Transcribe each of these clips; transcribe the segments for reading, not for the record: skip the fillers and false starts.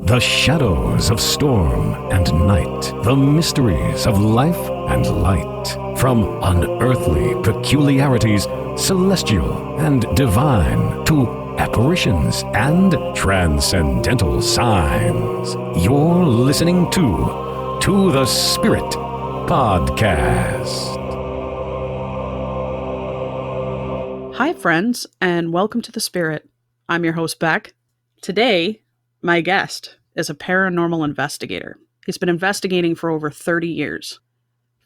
The shadows of storm and night, the mysteries of life and light, from unearthly peculiarities, celestial and divine, to apparitions and transcendental signs. You're listening to the Spirit Podcast. Hi, friends, and welcome to The Spirit. I'm your host, Beck. Today, my guest is a paranormal investigator. He's been investigating for over 30 years.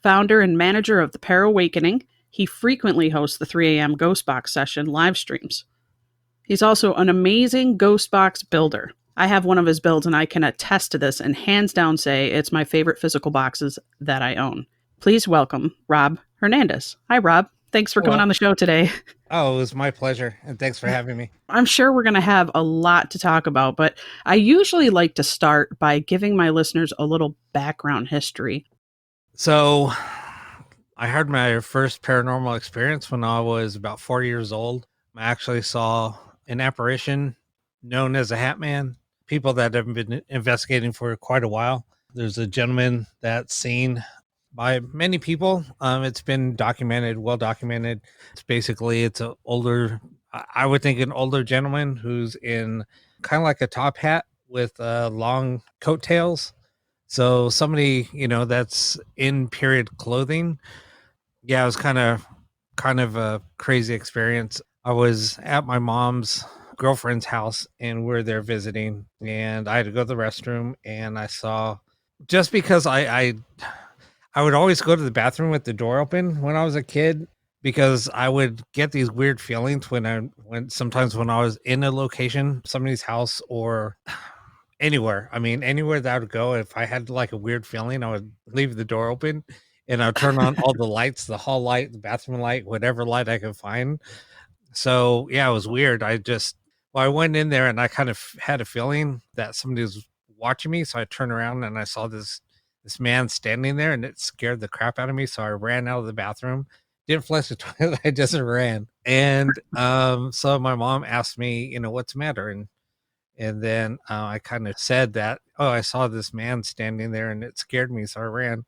Founder and manager of the Parawakening, he frequently hosts the 3 a.m. Ghost Box session live streams. He's also an amazing Ghost Box builder. I have one of his builds and I can attest to this and hands down say it's my favorite physical boxes that I own. Please welcome Rob Hernandez. Hi, Rob. Thanks for coming on the show today. Oh, it was my pleasure, and thanks for having me. I'm sure we're going to have a lot to talk about, but I usually like to start by giving my listeners a little background history. So, I had my first paranormal experience when I was about 4 years old. I actually saw an apparition known as a Hat Man. People that have been investigating for quite a while. There's a gentleman that's seen by many people. It's been documented, well documented. It's an older, I would think an older gentleman who's in kind of like a top hat with long coattails. So somebody, that's in period clothing. Yeah, it was kind of a crazy experience. I was at my mom's girlfriend's house and we're there visiting, and I had to go to the restroom, and I saw, just because I would always go to the bathroom with the door open when I was a kid, because I would get these weird feelings sometimes when I was in a location, somebody's house or anywhere. I mean, anywhere that I would go, if I had like a weird feeling, I would leave the door open and I'd turn on all the lights, the hall light, the bathroom light, whatever light I could find. So yeah, it was weird. I went in there and I kind of had a feeling that somebody was watching me. So I turned around and I saw this man standing there, and it scared the crap out of me. So I ran out of the bathroom, didn't flush the toilet. I just ran. And so my mom asked me, what's the matter? And then I kind of said that, I saw this man standing there and it scared me. So I ran,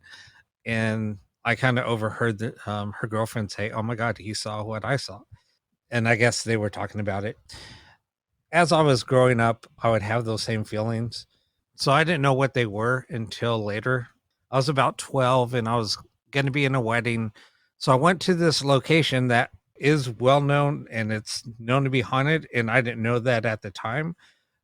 and I kind of overheard her girlfriend say, "Oh my God, he saw what I saw." And I guess they were talking about it. As I was growing up, I would have those same feelings. So I didn't know what they were until later. I was about 12 and I was going to be in a wedding. So I went to this location that is well known and it's known to be haunted. And I didn't know that at the time.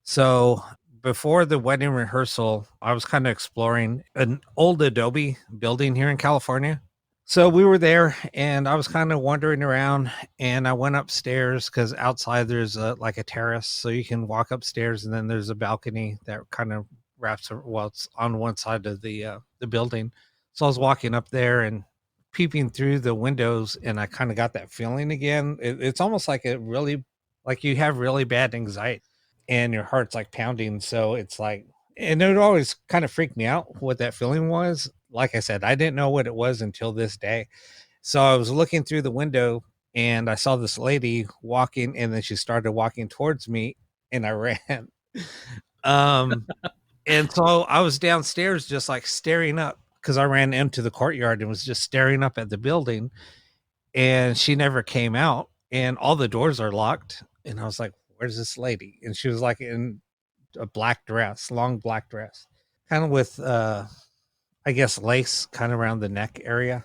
So before the wedding rehearsal, I was kind of exploring an old Adobe building here in California. So we were there and I was kind of wandering around, and I went upstairs because outside there's like a terrace. So you can walk upstairs, and then there's a balcony that kind of it's on one side of the building. So I was walking up there and peeping through the windows, and I kind of got that feeling again. It's almost like you have really bad anxiety and your heart's like pounding. So it's like, and it always kind of freaked me out what that feeling was. Like I said, I didn't know what it was until this day. So I was looking through the window and I saw this lady walking, and then she started walking towards me and I ran. And so I was downstairs just like staring up, because I ran into the courtyard and was just staring up at the building, and she never came out, and all the doors are locked. And I was like, "Where's this lady?" And she was like in a black dress, long black dress, kind of with, I guess, lace kind of around the neck area.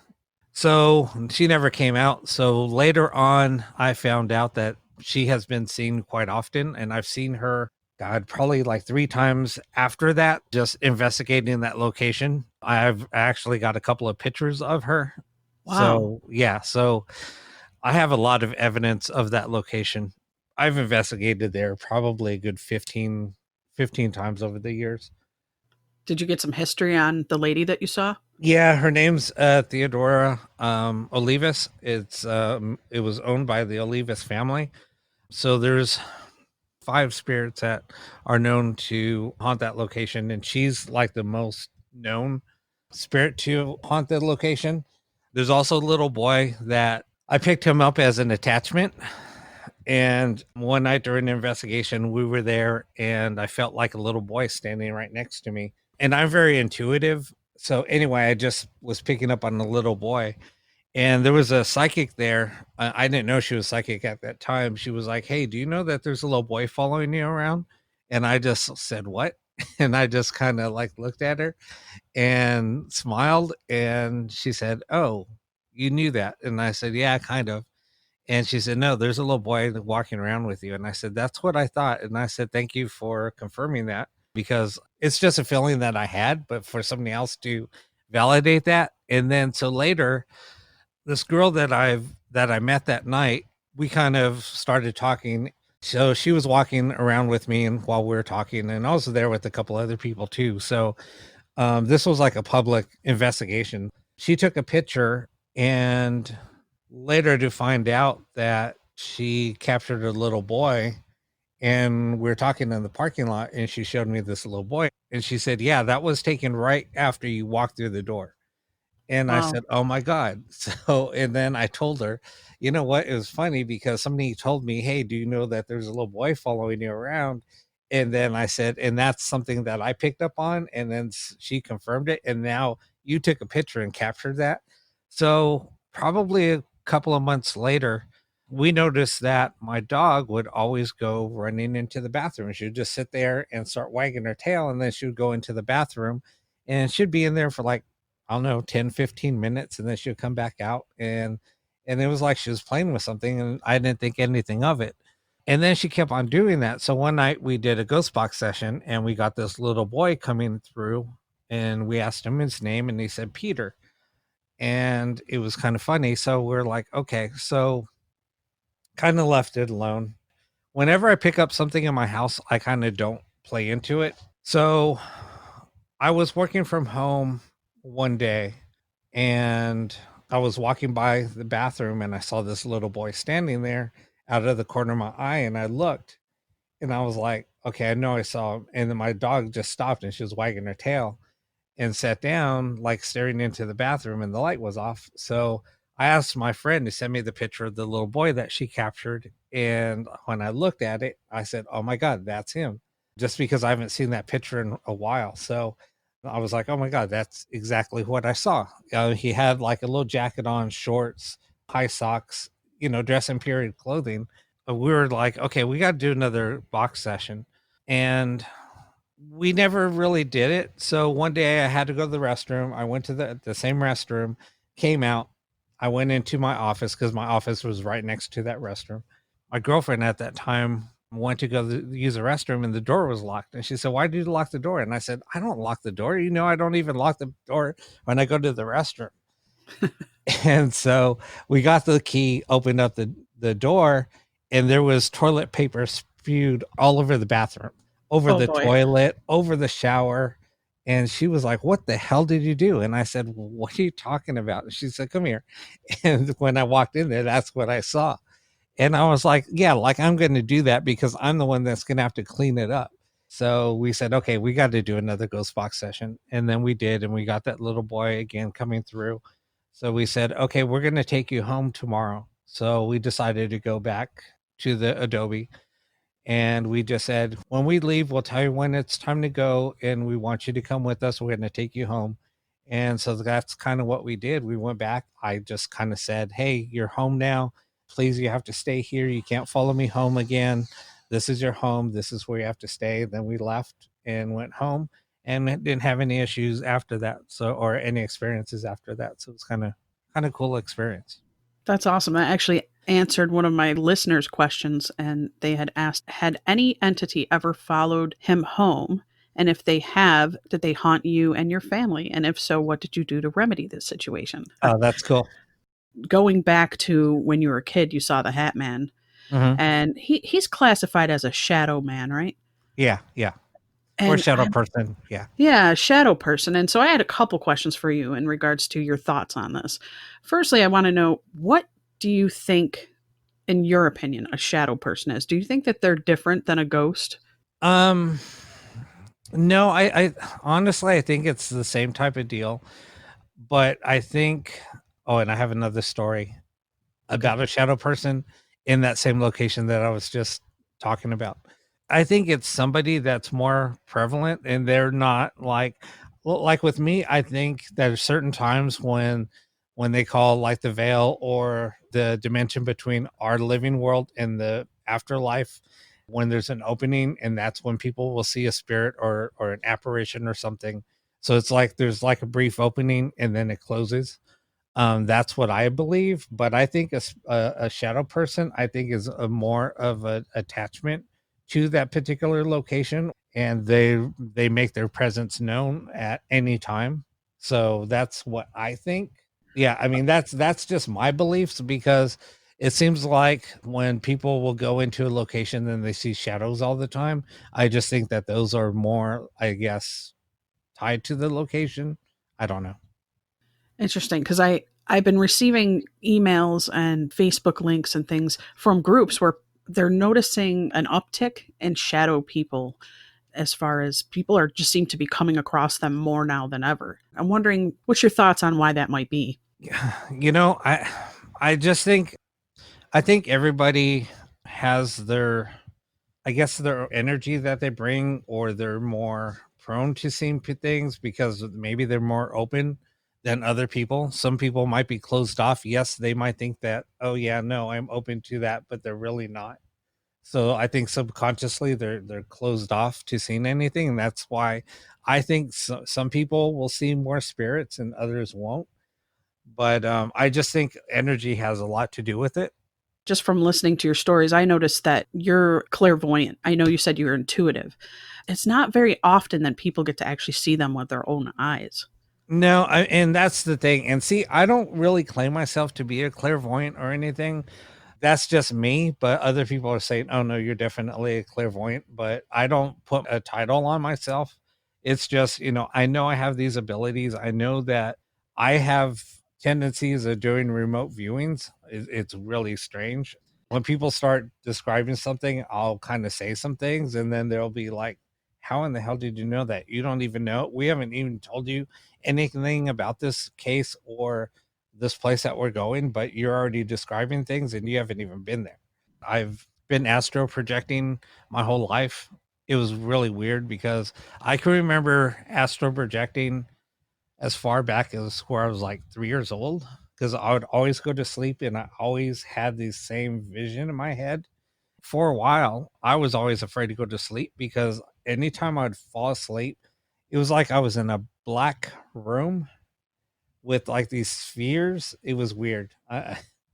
So she never came out. So later on, I found out that she has been seen quite often, and I've seen her, God, probably like 3 times after that, just investigating that location. I've actually got a couple of pictures of her. Wow. So yeah, so I have a lot of evidence of that location. I've investigated there probably a good 15 times over the years. Did you get some history on the lady that you saw? Yeah, her name's Theodora Olivas. It was owned by the Olivas family. So there's 5 spirits that are known to haunt that location, and she's like the most known spirit to haunt the location. There's also a little boy that I picked him up as an attachment, And one night during the investigation, we were there and I felt like a little boy standing right next to me. And I'm very intuitive. So anyway, I just was picking up on the little boy. And there was a psychic there. I didn't know she was psychic at that time. She was like, "Hey, do you know that there's a little boy following you around?" And I just said, "What?" And I just kind of like looked at her and smiled. And she said, "Oh, you knew that?" And I said, "Yeah, kind of." And she said, "No, there's a little boy walking around with you." And I said, "That's what I thought." And I said, "Thank you for confirming that, because it's just a feeling that I had, but for somebody else to validate that." And then so later, this girl that I met that night, we kind of started talking. So she was walking around with me and while we were talking, and I was there with a couple other people too. So this was like a public investigation. She took a picture, and later to find out that she captured a little boy, and we were talking in the parking lot, and she showed me this little boy, and she said, "Yeah, that was taken right after you walked through the door." And I Wow. said, "Oh my God." So, and then I told her, you know what? It was funny because somebody told me, "Hey, do you know that there's a little boy following you around?" And then I said, "And that's something that I picked up on." And then she confirmed it. And now you took a picture and captured that. So, probably a couple of months later, we noticed that my dog would always go running into the bathroom. She would just sit there and start wagging her tail. And then she would go into the bathroom and she'd be in there for like, I don't know, 10, 15 minutes, and then she'll come back out, and it was like she was playing with something and I didn't think anything of it. And then she kept on doing that. So one night we did a ghost box session and we got this little boy coming through, and we asked him his name and he said Peter. And it was kind of funny. So we're like, okay, so kind of left it alone. Whenever I pick up something in my house, I kind of don't play into it. So I was working from home one day, and I was walking by the bathroom and I saw this little boy standing there out of the corner of my eye. And I looked and I was like, okay, I know I saw him. And then my dog just stopped and she was wagging her tail and sat down, like staring into the bathroom, and the light was off. So I asked my friend to send me the picture of the little boy that she captured. And when I looked at it, I said, "Oh my God, that's him," just because I haven't seen that picture in a while. So I was like, "Oh my God, that's exactly what I saw." He had like a little jacket on, shorts, high socks, dress in period clothing. We were like, okay, we got to do another box session. And we never really did it. So one day I had to go to the restroom. I went to the same restroom, came out. I went into my office because my office was right next to that restroom. My girlfriend at that time went to go use the restroom and the door was locked. And she said, "Why did you lock the door?" And I said, "I don't lock the door. I don't even lock the door when I go to the restroom." And so we got the key, opened up the door, and there was toilet paper spewed all over the bathroom, over Oh the boy. toilet, over the shower. And she was like, "What the hell did you do?" And I said, "What are you talking about?" And she said, "Come here." And when I walked in there, that's what I saw. And I was like, "Yeah, like I'm going to do that because I'm the one that's going to have to clean it up." So we said, "Okay, we got to do another ghost box session." And then we did, and we got that little boy again coming through. So we said, "Okay, we're going to take you home tomorrow." So we decided to go back to the Adobe, and we just said, "When we leave, we'll tell you when it's time to go, and we want you to come with us. We're going to take you home." And so that's kind of what we did. We went back. I just kind of said, "Hey, you're home now. Please, you have to stay here. You can't follow me home again. This is your home. This is where you have to stay." Then we left and went home and didn't have any issues after that. So, or any experiences after that. So it was kind of cool experience. That's awesome. I actually answered one of my listeners' questions, and they had asked, had any entity ever followed him home? And if they have, did they haunt you and your family? And if so, what did you do to remedy this situation? Oh, that's cool. Going back to when you were a kid, you saw the Hat Man, Hmm. and he's classified as a shadow man, right? Yeah, yeah. Or And shadow person. Yeah. yeah, shadow person. And so I had a couple questions for you in regards to your thoughts on this. Firstly, I want to know, what do you think, in your opinion, a shadow person is? Do you think that they're different than a ghost? Um, no, I honestly, I think it's the same type of deal, but I think, oh, and I have another story Okay. about a shadow person. in that same location that I was just talking about. I think it's somebody that's more prevalent, and they're not like, well, like with me, I think there's certain times when they call like the veil or the dimension between our living world and the afterlife, when there's an opening, and that's when people will see a spirit or an apparition or something. So it's like there's like a brief opening and then it closes. That's what I believe, but I think a shadow person, I think, is a more of an attachment to that particular location, and they make their presence known at any time. So that's what I think. Yeah, I mean that's just my beliefs, because it seems like when people will go into a location and they see shadows all the time, I just think that those are more, I guess, tied to the location. I don't know. Interesting, because I've been receiving emails and Facebook links and things from groups where they're noticing an uptick in shadow people, as far as people are just seem to be coming across them more now than ever. I'm wondering what's your thoughts on why that might be. You know, I just think, I think everybody has their, I guess, their energy that they bring, or they're more prone to seeing things because maybe they're more open than other people. Some people might be closed off. Yes, they might think that, oh yeah, no, I'm open to that, but they're really not. So I think subconsciously they're closed off to seeing anything, and that's why I think some people will see more spirits and others won't. But I just think energy has a lot to do with it. Just from listening to your stories, I noticed that you're clairvoyant. I know you said you're intuitive. It's not very often that people get to actually see them with their own eyes. No, and that's the thing. And see, I don't really claim myself to be a clairvoyant or anything. That's just me. But other people are saying, oh, no, you're definitely a clairvoyant. But I don't put a title on myself. It's just, I know I have these abilities. I know that I have tendencies of doing remote viewings. It's really strange. When people start describing something, I'll kind of say some things, and then they'll be like, how in the hell did you know that? You don't even know. We haven't even told you anything about this case or this place that we're going, but you're already describing things and you haven't even been there. I've been astro projecting my whole life. It was really weird because I can remember astro projecting as far back as where I was like 3 years old, because I would always go to sleep and I always had the same vision in my head. For a while, I was always afraid to go to sleep because anytime I'd fall asleep, it was like I was in a black room with like these spheres. It was weird.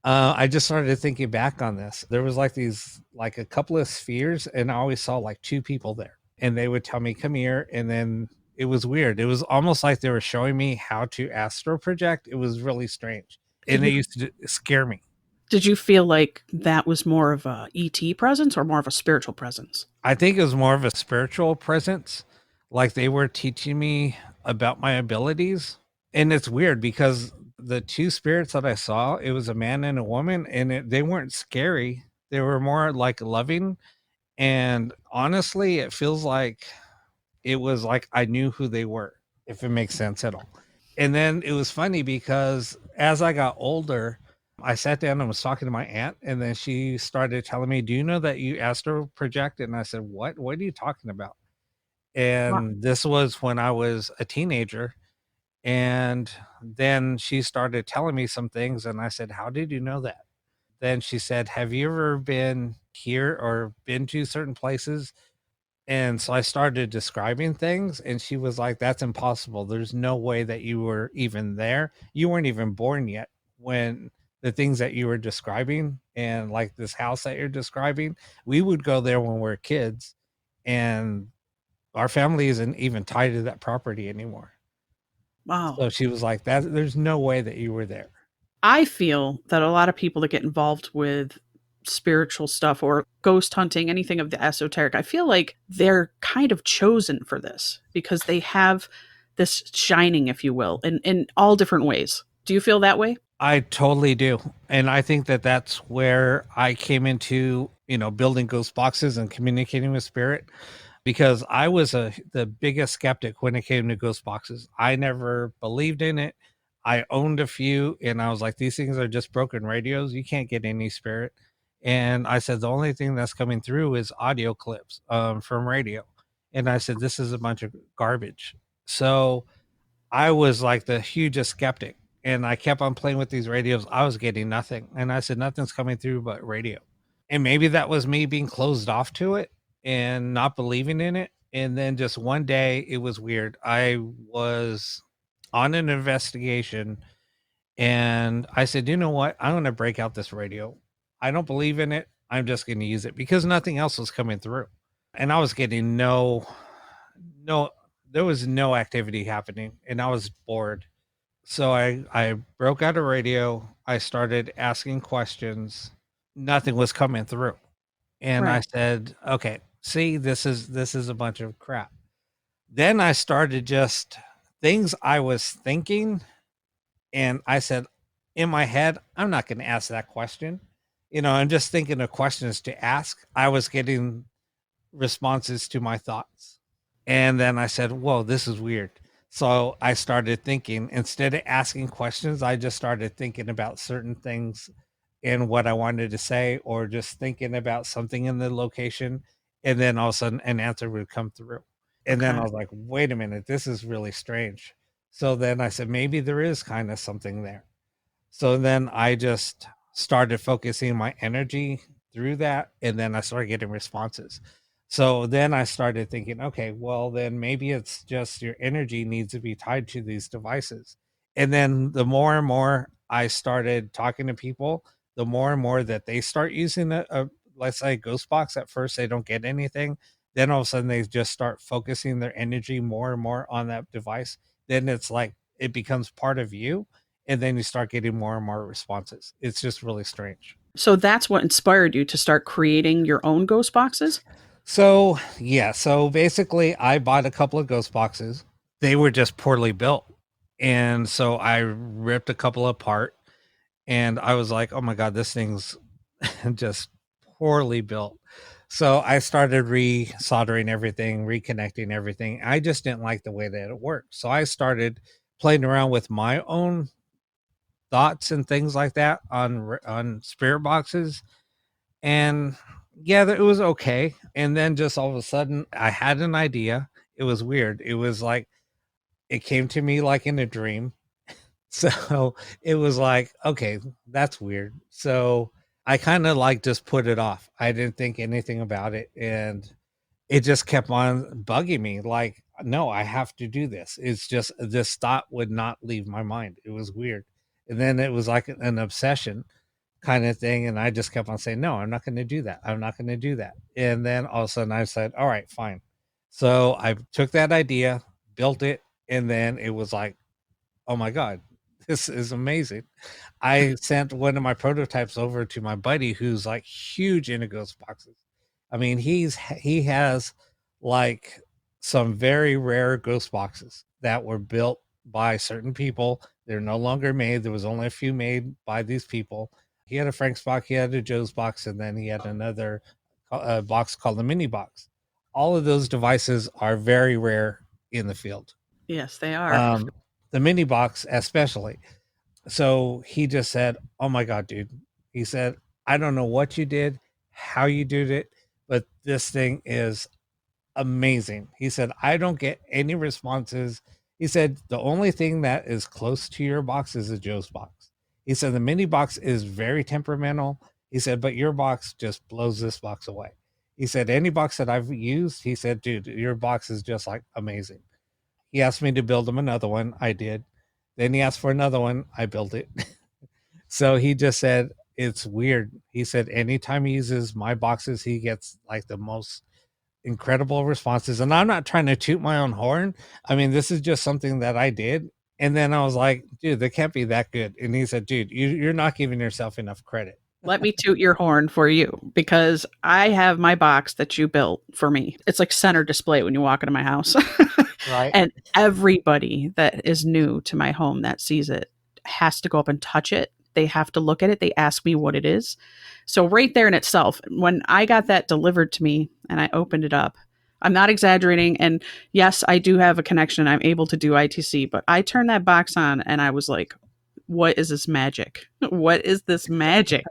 I just started thinking back on this. There was like these, like a couple of spheres, and I always saw like two people there, and they would tell me, come here. And then it was weird. It was almost like they were showing me how to astro project. It was really strange. And it used to scare me. Did you feel like that was more of a ET presence or more of a spiritual presence? I think it was more of a spiritual presence. Like they were teaching me about my abilities. And it's weird because the two spirits that I saw, it was a man and a woman, and they weren't scary. They were more like loving. And honestly, it feels like it was like I knew who they were, if it makes sense at all. And then it was funny because as I got older, I sat down and was talking to my aunt, and then she started telling me, do you know that you astro project? And I said, what are you talking about? Wow. And this was when I was a teenager. And then she started telling me some things, and I said, how did you know that? Then she said, have you ever been here or been to certain places? And so I started describing things, and she was like, that's impossible. There's no way that you were even there. You weren't even born yet when the things that you were describing, and like this house that you're describing, we would go there when we were kids, and our family isn't even tied to that property anymore. Wow. So she was like, that there's no way that you were there. I feel that a lot of people that get involved with spiritual stuff or ghost hunting, anything of the esoteric, I feel like they're kind of chosen for this because they have this shining, if you will, in all different ways. Do you feel that way? I totally do. And I think that that's where I came into, building ghost boxes and communicating with spirit, because I was the biggest skeptic when it came to ghost boxes. I never believed in it. I owned a few, and I was like, these things are just broken radios. You can't get any spirit. And I said, the only thing that's coming through is audio clips from radio. And I said, this is a bunch of garbage. So I was like the hugest skeptic. And I kept on playing with these radios. I was getting nothing. And I said, nothing's coming through but radio. And maybe that was me being closed off to it and not believing in it. And then just one day, it was weird. I was on an investigation and I said, you know what? I'm going to break out this radio. I don't believe in it. I'm just going to use it because nothing else was coming through. And I was getting there was no activity happening and I was bored. So I broke out a radio. I started asking questions. Nothing was coming through. And I Right. said, okay, see, this is a bunch of crap. Then I started just things I was thinking. And I said, in my head, I'm not going to ask that question. I'm just thinking of questions to ask. I was getting responses to my thoughts. And then I said, whoa, this is weird. So I started thinking, instead of asking questions, I just started thinking about certain things and what I wanted to say, or just thinking about something in the location. And then all of a sudden an answer would come through. And then I Okay. was like, wait a minute, this is really strange. So then I said, maybe there is kind of something there. So then I just started focusing my energy through that. And then I started getting responses. So then I started thinking, okay, well, then maybe it's just your energy needs to be tied to these devices. And then the more and more I started talking to people, the more and more that they start using let's say, ghost box. At first, they don't get anything. Then all of a sudden, they just start focusing their energy more and more on that device. Then it's like it becomes part of you. And then you start getting more and more responses. It's just really strange. So that's what inspired you to start creating your own ghost boxes? So, yeah. So basically, I bought a couple of ghost boxes. They were just poorly built. And so I ripped a couple apart and I was like, oh my God, this thing's just poorly built. So I started re-soldering everything, reconnecting everything. I just didn't like the way that it worked. So I started playing around with my own thoughts and things like that on spirit boxes. And yeah, it was okay. And then just all of a sudden, I had an idea. It was weird. It was like it came to me like in a dream. So it was like, okay, that's weird. So I kind of like just put it off. I didn't think anything about it. And it just kept on bugging me. Like, no, I have to do this. It's just this thought would not leave my mind. It was weird. And then it was like an obsession kind of thing. And I just kept on saying, no, I'm not going to do that. I'm not going to do that. And then all of a sudden I said, all right, fine. So I took that idea, built it, and then it was like, oh my God, this is amazing. I sent one of my prototypes over to my buddy who's like huge into ghost boxes. I mean, he has like some very rare ghost boxes that were built by certain people. They're no longer made. There was only a few made by these people. He had a Frank's box, he had a Joe's box, and then he had another box called the mini box. All of those devices are very rare in the field. Yes, they are. Um, the mini box, especially. So he just said, oh my God, dude. He said, I don't know what you did, how you did it, but this thing is amazing. He said, I don't get any responses. He said, the only thing that is close to your box is a Joe's box. He said, the mini box is very temperamental. He said, but your box just blows this box away. He said, any box that I've used, he said, dude, your box is just like amazing. He asked me to build him another one. I did. Then he asked for another one. I built it. So he just said, it's weird. He said, anytime he uses my boxes, he gets like the most incredible responses. And I'm not trying to toot my own horn. I mean, this is just something that I did. And then I was like, dude, they can't be that good. And he said, dude, you're not giving yourself enough credit. Let me toot your horn for you because I have my box that you built for me. It's like center display when you walk into my house. Right. And everybody that is new to my home that sees it has to go up and touch it. They have to look at it. They ask me what it is. So right there in itself, when I got that delivered to me and I opened it up, I'm not exaggerating. And yes, I do have a connection. I'm able to do ITC, but I turned that box on and I was like, what is this magic? What is this magic?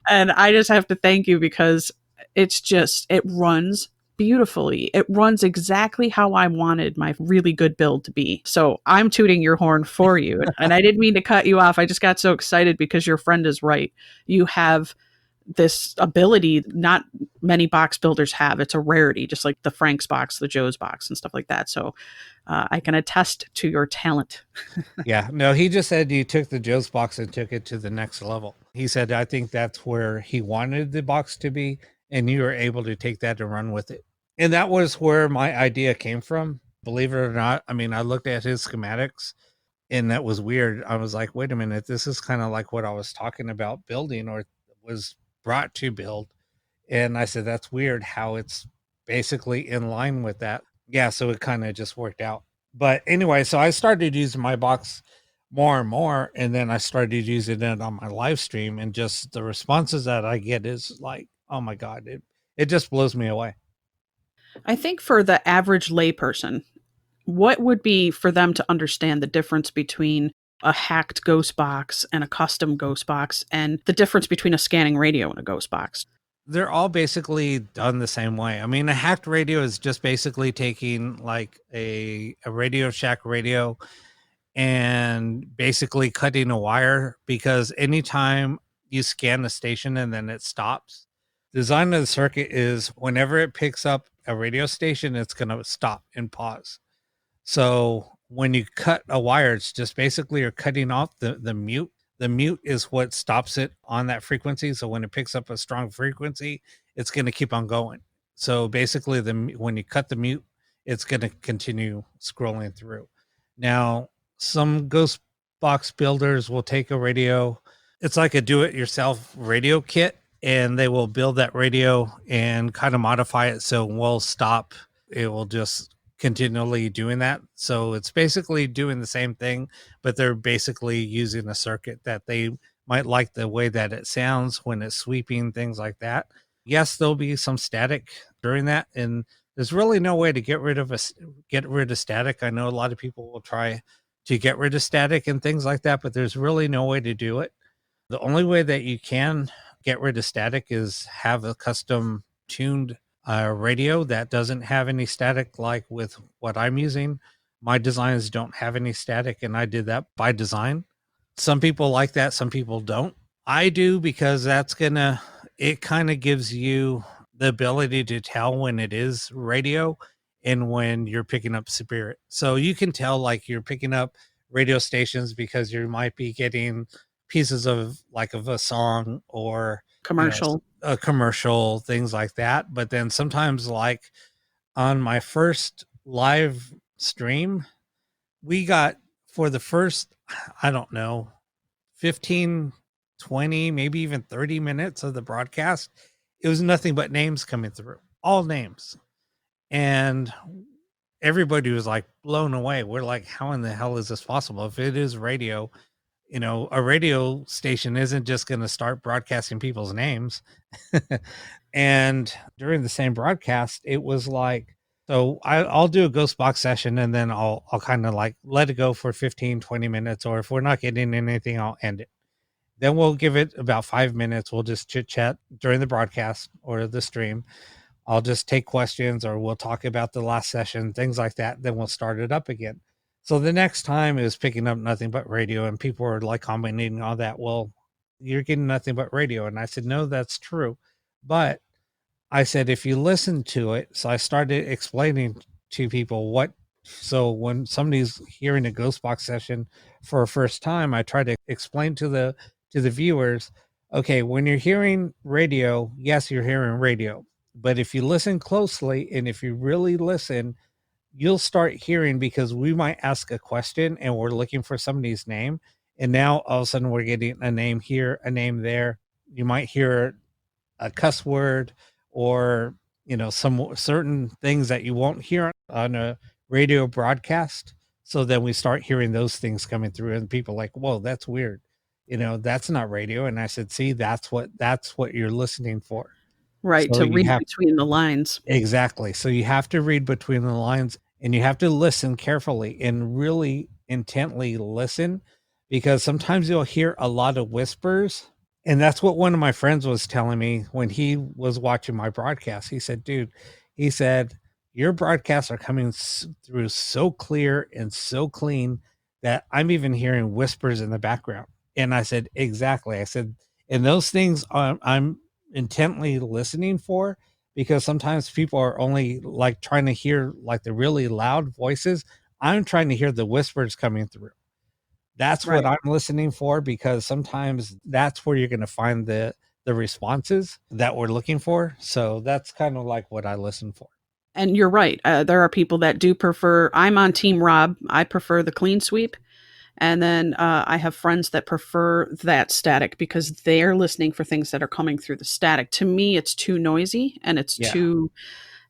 And I just have to thank you because it runs beautifully. It runs exactly how I wanted my really good build to be. So I'm tooting your horn for you. And I didn't mean to cut you off. I just got so excited because your friend is right. You have this ability not many box builders have. It's a rarity, just like the Frank's box, the Joe's box, and stuff like that. So I can attest to your talent. Yeah, no, he just said you took the Joe's box and took it to the next level. He said, I think that's where he wanted the box to be, and you were able to take that and run with it. And that was where my idea came from. Believe it or not, I mean, I looked at his schematics and that was weird. I was like, wait a minute, this is kind of like what I was talking about building or was brought to build. And I said, that's weird how it's basically in line with that. Yeah, so it kind of just worked out. But anyway, so I started using my box more and more, and then I started using it on my live stream, and just the responses that I get is like, oh my God, it just blows me away. I think for the average layperson, what would be for them to understand the difference between a hacked ghost box and a custom ghost box and the difference between a scanning radio and a ghost box? They're all basically done the same way. I mean, a hacked radio is just basically taking like a Radio Shack radio and basically cutting a wire, because anytime you scan the station and then it stops, the design of the circuit is whenever it picks up a radio station, it's going to stop and pause. So when you cut a wire, it's just basically you're cutting off the mute. The mute is what stops it on that frequency. So when it picks up a strong frequency, it's going to keep on going. So basically, when you cut the mute, it's going to continue scrolling through. Now, some ghost box builders will take a radio. It's like a do-it-yourself radio kit, and they will build that radio and kind of modify it so it will stop. It will just continually doing that. So it's basically doing the same thing, but they're basically using a circuit that they might like the way that it sounds when it's sweeping, things like that. Yes, there'll be some static during that, and there's really no way to get rid of static. I know a lot of people will try to get rid of static and things like that, but there's really no way to do it. The only way that you can get rid of static is have a custom tuned radio that doesn't have any static, like with what I'm using. My designs don't have any static, and I did that by design. Some people like that, some people don't. I do, because it kind of gives you the ability to tell when it is radio and when you're picking up spirit. So you can tell like you're picking up radio stations because you might be getting pieces of a song or Commercial. A commercial, things like that. But then sometimes, like on my first live stream, we got, for the first, I don't know, 15, 20, maybe even 30 minutes of the broadcast, it was nothing but names coming through, all names. And everybody was like blown away. We're like, how in the hell is this possible? If it is radio, a radio station isn't just going to start broadcasting people's names. And during the same broadcast, it was like, so I'll do a ghost box session, and then I'll kind of like let it go for 15, 20 minutes. Or if we're not getting anything, I'll end it. Then we'll give it about 5 minutes. We'll just chit chat during the broadcast or the stream. I'll just take questions, or we'll talk about the last session, things like that. Then we'll start it up again. So the next time it was picking up nothing but radio, and people were like commenting all that. Well, you're getting nothing but radio. And I said, no, that's true. But I said, if you listen to it, so I started explaining to people so when somebody's hearing a ghost box session for a first time, I try to explain to the viewers, okay, when you're hearing radio, yes, you're hearing radio. But if you listen closely, and if you really listen, you'll start hearing, because we might ask a question and we're looking for somebody's name. And now all of a sudden we're getting a name here, a name there. You might hear a cuss word, or, some certain things that you won't hear on a radio broadcast. So then we start hearing those things coming through, and people like, whoa, that's weird. That's not radio. And I said, see, that's what you're listening for. Right, So to read between the lines. Exactly. So you have to read between the lines, and you have to listen carefully and really intently listen, because sometimes you'll hear a lot of whispers. And that's what one of my friends was telling me when he was watching my broadcast. He said, dude, he said, your broadcasts are coming through so clear and so clean that I'm even hearing whispers in the background. And I said, exactly. I said, and those things I'm intently listening for, because sometimes people are only like trying to hear like the really loud voices. I'm trying to hear the whispers coming through. That's what Right. I'm listening for, because sometimes that's where you're going to find the responses that we're looking for. So that's kind of like what I listen for. And you're right. There are people that do prefer, I'm on Team Rob. I prefer the clean sweep. And then I have friends that prefer that static because they're listening for things that are coming through the static. To me, it's too noisy and Yeah,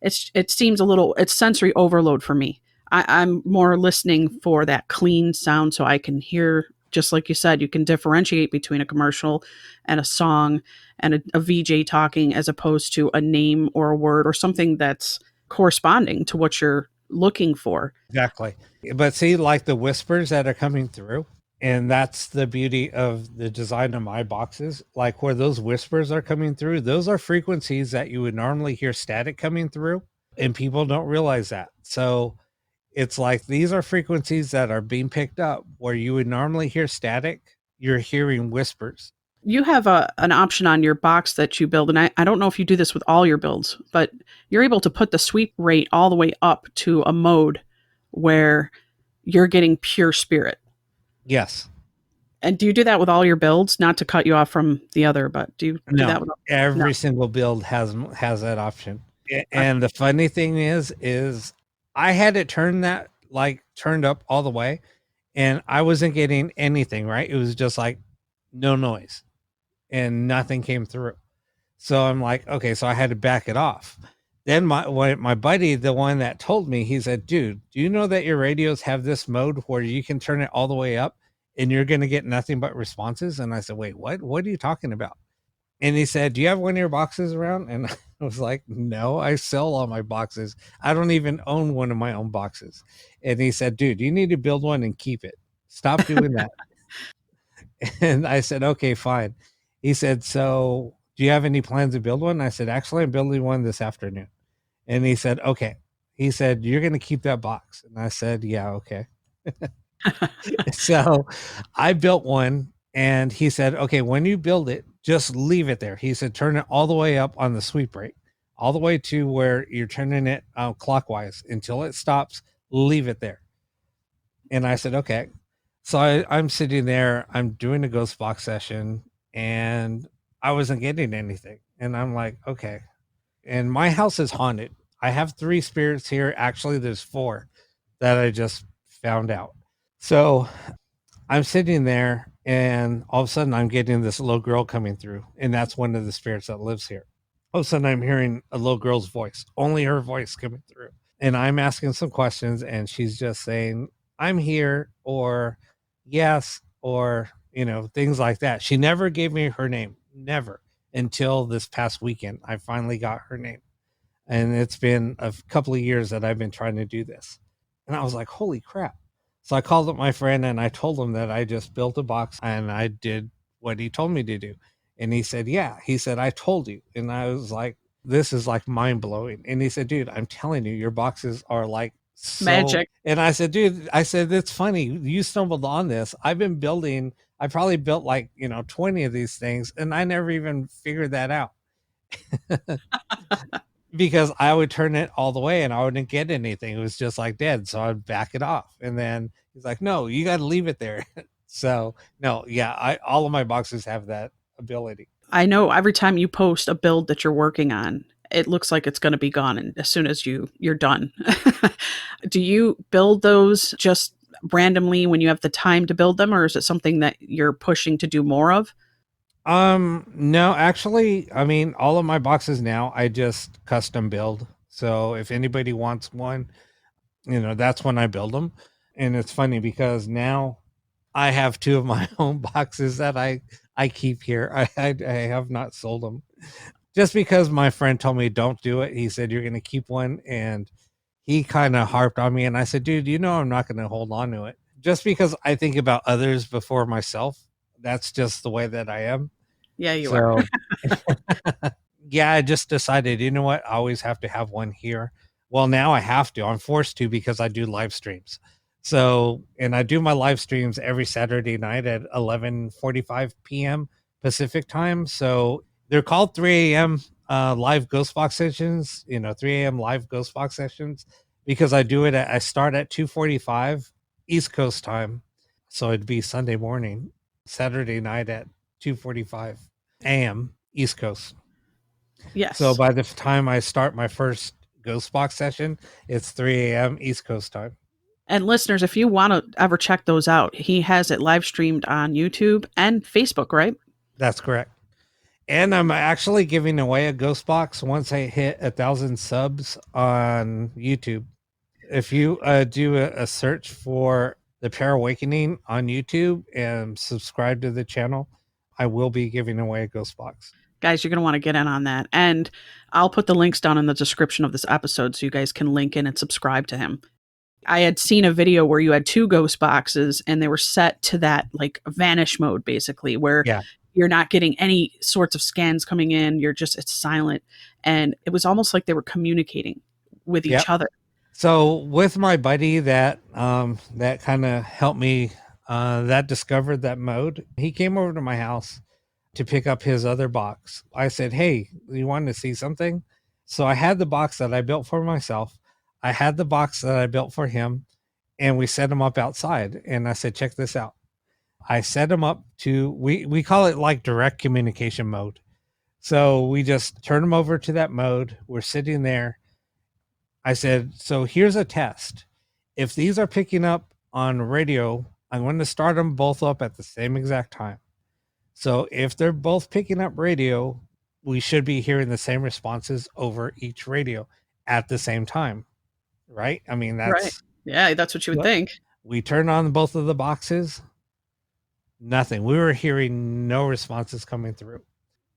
it seems a little, it's sensory overload for me. I'm more listening for that clean sound so I can hear, just like you said, you can differentiate between a commercial and a song and a VJ talking as opposed to a name or a word or something that's corresponding to what you're looking for. exactly. But see, like the whispers that are coming through, and that's the beauty of the design of my boxes. Like where those whispers are coming through, those are frequencies that you would normally hear static coming through, and people don't realize that. So it's like these are frequencies that are being picked up where you would normally hear static, you're hearing whispers. You have an option on your box that you build, and I don't know if you do this with all your builds, but you're able to put the sweep rate all the way up to a mode where you're getting pure spirit. Yes. And do you do that with all your builds? Not to cut you off from the other, but do you do that No, with all? No. every single build has that option. Uh, And the funny thing is I had it turned up all the way, and I wasn't getting anything, right? It was just like no noise and nothing came through. So I'm like, okay, so I had to back it off. Then my buddy, the one that told me, he said, dude, do you know that your radios have this mode where you can turn it all the way up and you're going to get nothing but responses? And I said, wait, what are you talking about? And he said, do you have one of your boxes around? And I was like, no, I sell all my boxes. I don't even own one of my own boxes. And he said, dude, you need to build one and keep it. Stop doing that. And I said, okay, fine. He said, so do you have any plans to build one? I said, actually, I'm building one this afternoon. And he said, okay. He said, you're going to keep that box. And I said, yeah, okay. So I built one, and he said, okay, when you build it, just leave it there. He said, turn it all the way up on the sweep rate, all the way to where you're turning it clockwise until it stops. Leave it there. And I said, okay. So I'm sitting there, I'm doing a ghost box session, and I wasn't getting anything. And I'm like, okay. And my house is haunted. I have 3 spirits here. Actually, there's 4 that I just found out. So I'm sitting there, and all of a sudden I'm getting this little girl coming through, and that's one of the spirits that lives here. All of a sudden I'm hearing a little girl's voice, only her voice coming through. And I'm asking some questions, and she's just saying, I'm here, or yes, or, things like that. She never gave me her name, never, until this past weekend. I finally got her name. And it's been a couple of years that I've been trying to do this. And I was like, holy crap. So I called up my friend and I told him that I just built a box and I did what he told me to do. And he said, yeah. He said, I told you. And I was like, this is like mind blowing. And he said, dude, I'm telling you, your boxes are like so Magic. And I said, dude, I said, it's funny. You stumbled on this. I probably built like, 20 of these things, and I never even figured that out. Because I would turn it all the way and I wouldn't get anything. It was just like dead. So I'd back it off. And then he's like, no, you got to leave it there. So no, yeah, all of my boxes have that ability. I know every time you post a build that you're working on, it looks like it's going to be gone as soon as you're done. Do you build those just randomly when you have the time to build them, or is it something that you're pushing to do more of? No, actually, I mean, all of my boxes now, I just custom build. So if anybody wants one, that's when I build them. And it's funny because now I have 2 of my own boxes that I keep here. I have not sold them just because my friend told me don't do it. He said, you're going to keep one. And he kind of harped on me. And I said, dude, I'm not going to hold on to it. just because I think about others before myself. That's just the way that I am. Yeah, you are. So, yeah, I just decided, you know what? I always have to have one here. Well, now I have to. I'm forced to because I do live streams. So, and I do my live streams every Saturday night at 11:45 p.m. Pacific time. So they're called 3 a.m. Live ghost box sessions, 3 a.m. live ghost box sessions, because I start at 2:45 East Coast time. So it'd be Sunday morning, Saturday night at 2:45 a.m. East Coast. So Yes. by the time I start my first ghost box session, it's 3 a.m. East Coast time. And listeners, if you want to ever check those out, he has it live streamed on YouTube and Facebook, right? That's correct. And I'm actually giving away a ghost box once I hit 1,000 subs on YouTube. If you do a search for the Pair Awakening on YouTube and subscribe to the channel, I will be giving away a ghost box. Guys, you're going to want to get in on that. And I'll put the links down in the description of this episode so you guys can link in and subscribe to him. I had seen a video where you had 2 ghost boxes and they were set to that like vanish mode, basically, where Yeah. you're not getting any sorts of scans coming in. It's silent. And it was almost like they were communicating with each Yep. other. So with my buddy that kind of helped me, that discovered that mode, he came over to my house to pick up his other box. I said, "Hey, you want to see something?" So I had the box that I built for myself. I had the box that I built for him, and we set him up outside. And I said, "Check this out." I set him up to we call it like direct communication mode. So we just turn him over to that mode. We're sitting there. I said, "So here's a test. If these are picking up on radio, I'm going to start them both up at the same exact time. So if they're both picking up radio, we should be hearing the same responses over each radio at the same time, right? I mean, Right. that's Yeah, that's what you would think. We turned on both of the boxes. Nothing. We were hearing no responses coming through.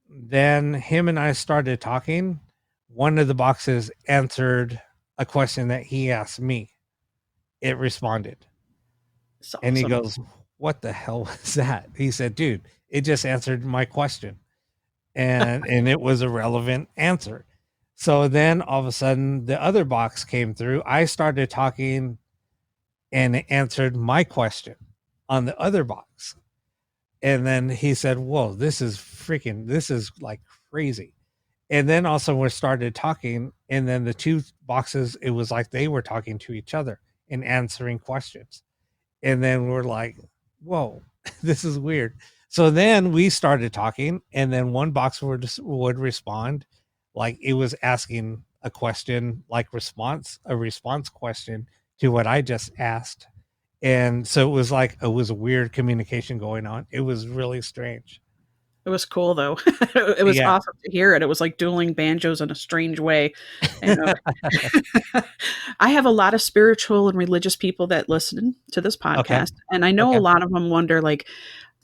Then him and I started talking. One of the boxes answered a question that he asked me. It responded. It's And he awesome. goes, "What the hell was that?" He said, "Dude, it just answered my question." And it was a relevant answer. So then all of a sudden the other box came through. I started talking and it answered my question on the other box. And then he said, "Whoa, this is like crazy." And then also we started talking, and then the 2 boxes, it was like they were talking to each other and answering questions. And then we're like, "Whoa, this is weird." So then we started talking, and then one box would respond like it was asking a question, like a response question to what I just asked. And so it was a weird communication going on. It was really strange. It was cool though. It was Yeah. awesome to hear it. It was like dueling banjos in a strange way. You know? I have a lot of spiritual and religious people that listen to this Okay. podcast, and I know a Okay. lot of them wonder, like,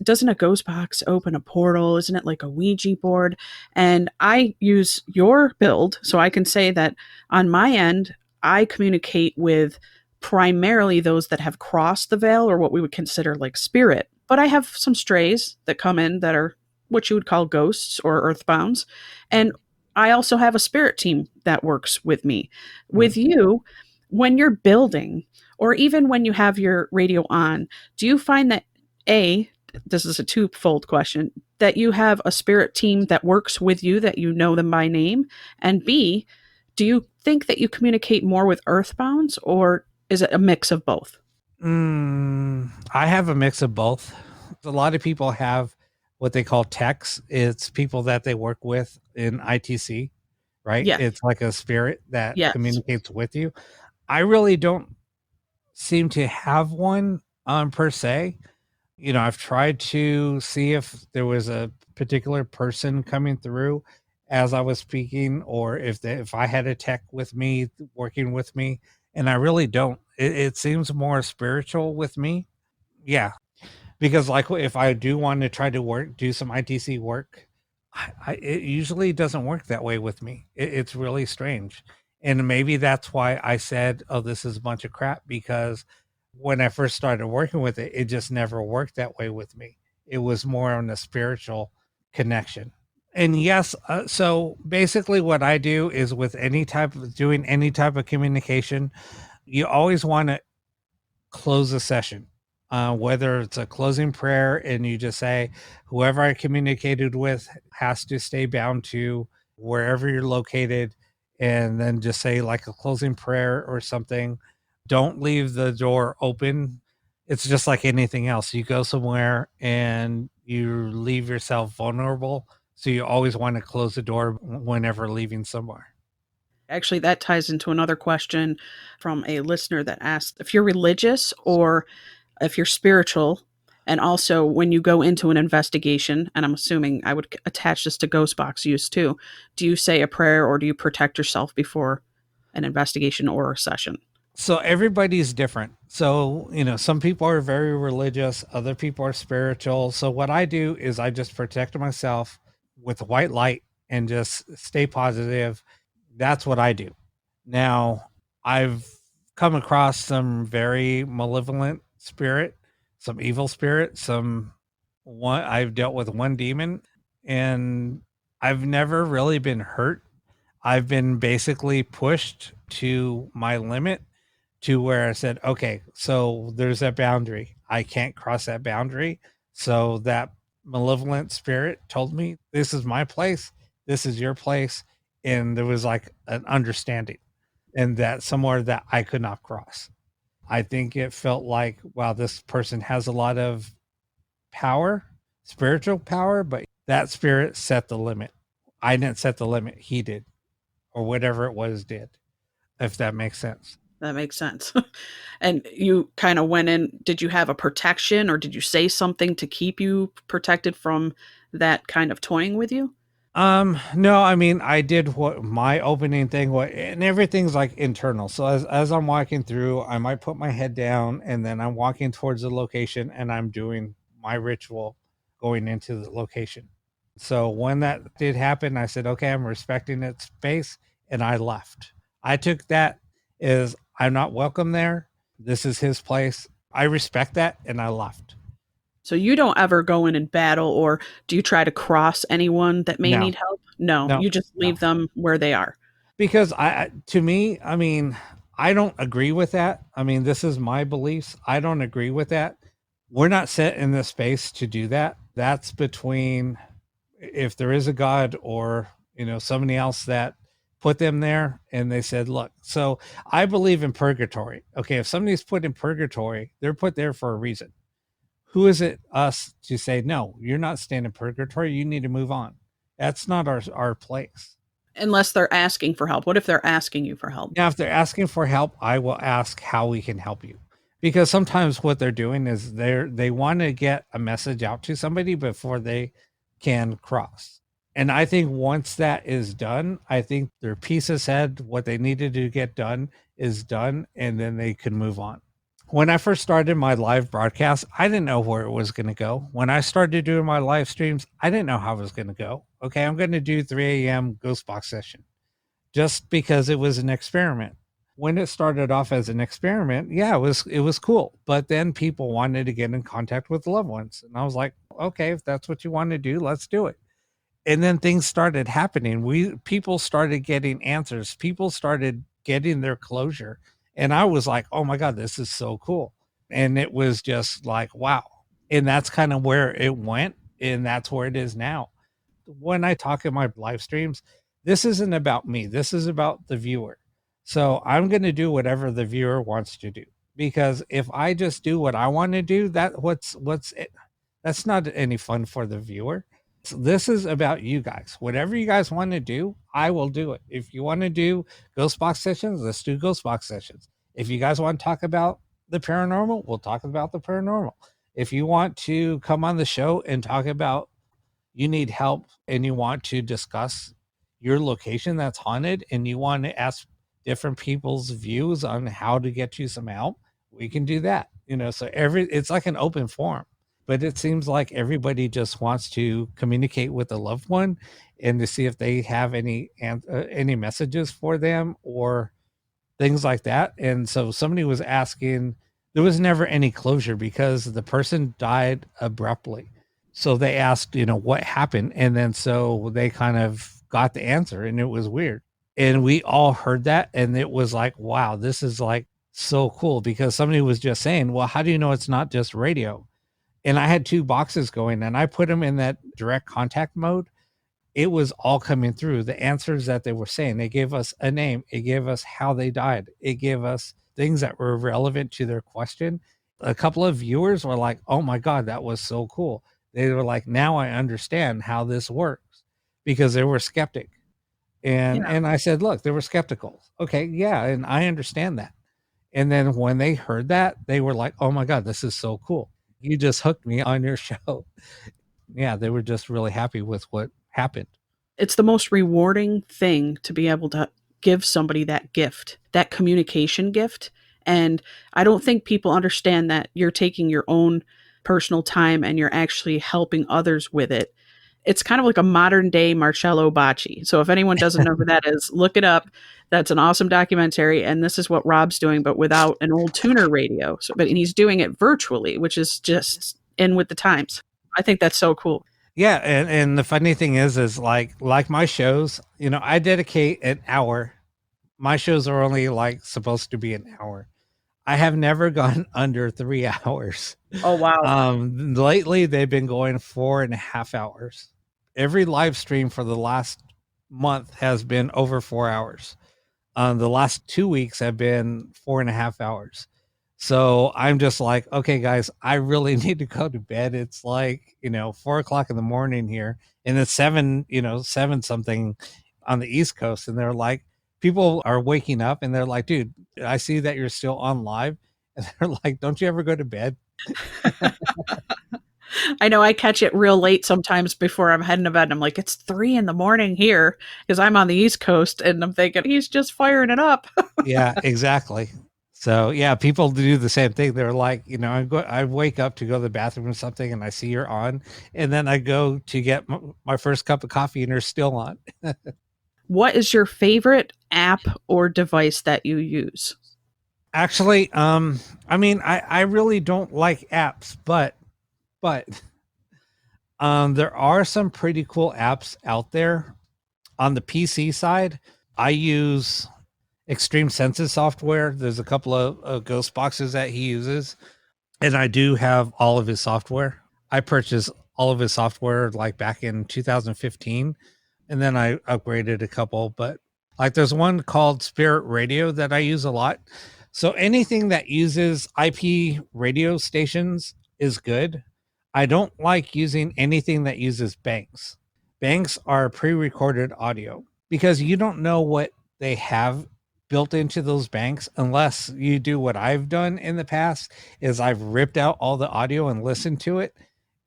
doesn't a ghost box open a portal? Isn't it like a Ouija board? And I use your build, so I can say that on my end, I communicate with primarily those that have crossed the veil or what we would consider like spirit. But I have some strays that come in that are what you would call ghosts or earthbounds. And I also have a spirit team that works with me. With you, when you're building, or even when you have your radio on, do you find that A, this is a twofold question, that you have a spirit team that works with you, that you know them by name? And B, do you think that you communicate more with earthbounds, or is it a mix of both? I have a mix of both. A lot of people have what they call techs. It's people that they work with in ITC, right? Yes. It's like a spirit that Yes. communicates with you. I really don't seem to have one per se. I've tried to see if there was a particular person coming through as I was speaking, or if I had a tech with me working with me, and I really don't. It seems more spiritual with me. Yeah, because like if I do want to try to do some ITC work, it usually doesn't work that way with me. It's really strange, and maybe that's why I said, "Oh, this is a bunch of crap," because when I first started working with it, it just never worked that way with me. It was more on a spiritual connection. And yes, so basically what I do is with doing any type of communication, you always want to close a session, whether it's a closing prayer and you just say, whoever I communicated with has to stay bound to wherever you're located, and then just say like a closing prayer or something. Don't leave the door open. It's just like anything else. You go somewhere and you leave yourself vulnerable. So you always want to close the door whenever leaving somewhere. Actually, that ties into another question from a listener that asked if you're religious or if you're spiritual. And also, when you go into an investigation, and I'm assuming I would attach this to ghost box use too, do you say a prayer or do you protect yourself before an investigation or a session? So everybody's different. So, some people are very religious, other people are spiritual. So what I do is I just protect myself with white light and just stay positive. That's what I do. Now, I've come across some very malevolent spirit, some evil spirit, I've dealt with one demon, and I've never really been hurt. I've been basically pushed to my limit, to where I said, okay, so there's that boundary. I can't cross that boundary. So that malevolent spirit told me, this is my place, this is your place. And there was like an understanding, and that somewhere that I could not cross. I think it felt like, wow, this person has a lot of power, spiritual power, but that spirit set the limit. I didn't set the limit, he did, or whatever it was did, if that makes sense. That makes sense. And you kind of went in, did you have a protection or did you say something to keep you protected from that kind of toying with you? No, I mean, I did what my opening thing was, and everything's like internal. So as I'm walking through, I might put my head down and then I'm walking towards the location and I'm doing my ritual going into the location. So when that did happen, I said, okay, I'm respecting its space, and I left. I took that as I'm not welcome there. This is his place. I respect that, and I left. So you don't ever go in and battle, or do you try to cross anyone that may No, need help? No, no, you just no. leave them where they are. Because to me, I mean, I don't agree with that. I mean, this is my beliefs. I don't agree with that. We're not set in this space to do that. That's between, if there is a God, or somebody else that put them there and they said, look. So I believe in purgatory. Okay, if somebody's put in purgatory, they're put there for a reason. Who is it us to say, no, you're not staying in purgatory, you need to move on? That's not our place. Unless they're asking for help. What if they're asking you for help? Now, if they're asking for help, I will ask how we can help you. Because sometimes what they're doing is they want to get a message out to somebody before they can cross. And I think once that is done, I think their piece is said, what they needed to get done is done, and then they can move on. When I first started my live broadcast, I didn't know where it was going to go. When I started doing my live streams, I didn't know how it was going to go. Okay, I'm going to do 3 a.m. ghost box session, just because it was an experiment. When it started off as an experiment, yeah, it was cool. But then people wanted to get in contact with loved ones. And I was like, okay, if that's what you want to do, let's do it. And then things started happening. People started getting answers. People started getting their closure. And I was like, oh my God, this is so cool. And it was just like, wow. And that's kind of where it went. And that's where it is now. When I talk in my live streams, this isn't about me. This is about the viewer. So I'm going to do whatever the viewer wants to do, because if I just do what I want to do, that's not any fun for the viewer. So this is about you guys. Whatever you guys want to do, I will do it. If you want to do ghost box sessions, let's do ghost box sessions. If you guys want to talk about the paranormal, we'll talk about the paranormal. If you want to come on the show and talk about, you need help and you want to discuss your location that's haunted, and you want to ask different people's views on how to get you some help, we can do that. So it's like an open forum. But it seems like everybody just wants to communicate with a loved one and to see if they have any messages for them or things like that. And so somebody was asking, there was never any closure because the person died abruptly. So they asked, what happened? And then so they kind of got the answer, and it was weird. And we all heard that, and it was like, wow, this is like so cool, because somebody was just saying, well, how do you know it's not just radio? And I had 2 boxes going, and I put them in that direct contact mode. It was all coming through. The answers that they were saying, they gave us a name, it gave us how they died, it gave us things that were relevant to their question. A couple of viewers were like, oh my God, that was so cool. They were like, now I understand how this works, because they were skeptic. And I said, look, they were skeptical. Okay, yeah, and I understand that. And then when they heard that, they were like, oh my God, this is so cool. You just hooked me on your show. Yeah, they were just really happy with what happened. It's the most rewarding thing to be able to give somebody that gift, that communication gift. And I don't think people understand that you're taking your own personal time and you're actually helping others with it. It's kind of like a modern day Marcello Bacci. So if anyone doesn't know who that is, look it up. That's an awesome documentary. And this is what Rob's doing, but without an old tuner radio. And he's doing it virtually, which is just in with the times. I think that's so cool. Yeah, and the funny thing is like my shows, I dedicate an hour. My shows are only like supposed to be an hour. I have never gone under 3 hours. Oh, wow. Lately they've been going 4.5 hours. Every live stream for the last month has been over 4 hours. The last 2 weeks have been 4.5 hours. So I'm just like, okay, guys, I really need to go to bed. It's like, 4 o'clock in the morning here, and it's 7 something on the East Coast. And they're like, people are waking up and they're like, dude, I see that you're still on live. And they're like, don't you ever go to bed? I know I catch it real late sometimes before I'm heading to bed. And I'm like, it's 3 a.m. here because I'm on the East Coast, and I'm thinking he's just firing it up. Yeah, exactly. So yeah, people do the same thing. They're like, I wake up to go to the bathroom or something, and I see you're on, and then I go to get my first cup of coffee, and you're still on. What is your favorite app or device that you use? Actually, I really don't like apps, but there are some pretty cool apps out there. On the PC side, I use Extreme Senses software. There's a couple of ghost boxes that he uses, and I do have all of his software. I purchased all of his software like back in 2015, and then I upgraded a couple. But like there's one called Spirit Radio that I use a lot. So anything that uses IP radio stations is good. I don't like using anything that uses banks. Banks are pre-recorded audio because you don't know what they have built into those banks unless you do what I've done in the past is I've ripped out all the audio and listened to it,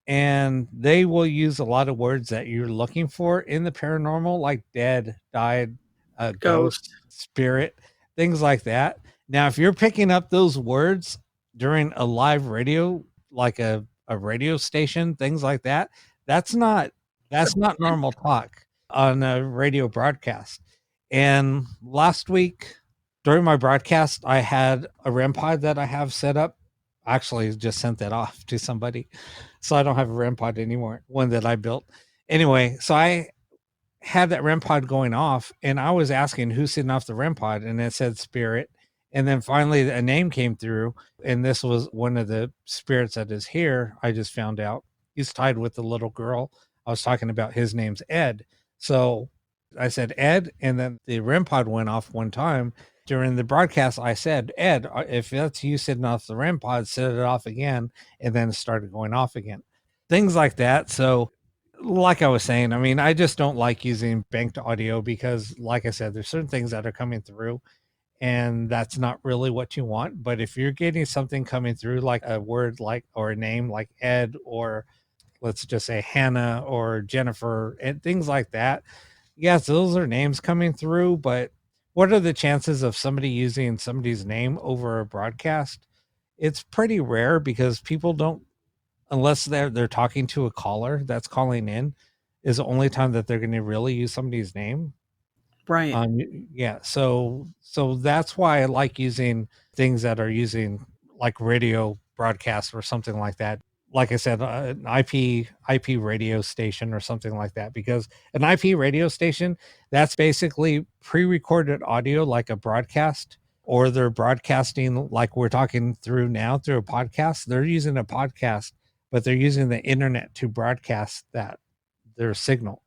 and they will use a lot of words that you're looking for in the paranormal, like dead, died, ghost, spirit, things like that. Now if you're picking up those words during a live radio, like a radio station, things like that, that's not normal talk on a radio broadcast. And last week during my broadcast, I had a REM pod that I have set up. I actually just sent that off to somebody. So I don't have a REM pod anymore, one that I built. Anyway, so I had that REM pod going off, and I was asking who's sitting off the REM pod, and it said spirit. And then finally a name came through, and this was one of the spirits that is here. I just found out he's tied with the little girl I was talking about. His name's Ed. So I said Ed, and then the REM pod went off one time during the broadcast. I said, Ed, if that's you sitting off the REM pod, set it off again, and then it started going off again. Things like that. So like I was saying, I just don't like using banked audio because, like I said, there's certain things that are coming through, and that's not really what you want. But if you're getting something coming through, like a word like or a name like Ed, or let's just say Hannah or Jennifer and things like that, yes, those are names coming through. But what are the chances of somebody using somebody's name over a broadcast? It's pretty rare because people don't, unless they're talking to a caller that's calling in, is the only time that they're going to really use somebody's name. Right. Yeah. So that's why I like using things that are using like radio broadcast or something like that. Like I said, an IP radio station or something like that, because an IP radio station, that's basically pre-recorded audio like a broadcast, or they're broadcasting like we're talking through now through a podcast. They're using a podcast, but they're using the internet to broadcast their signal,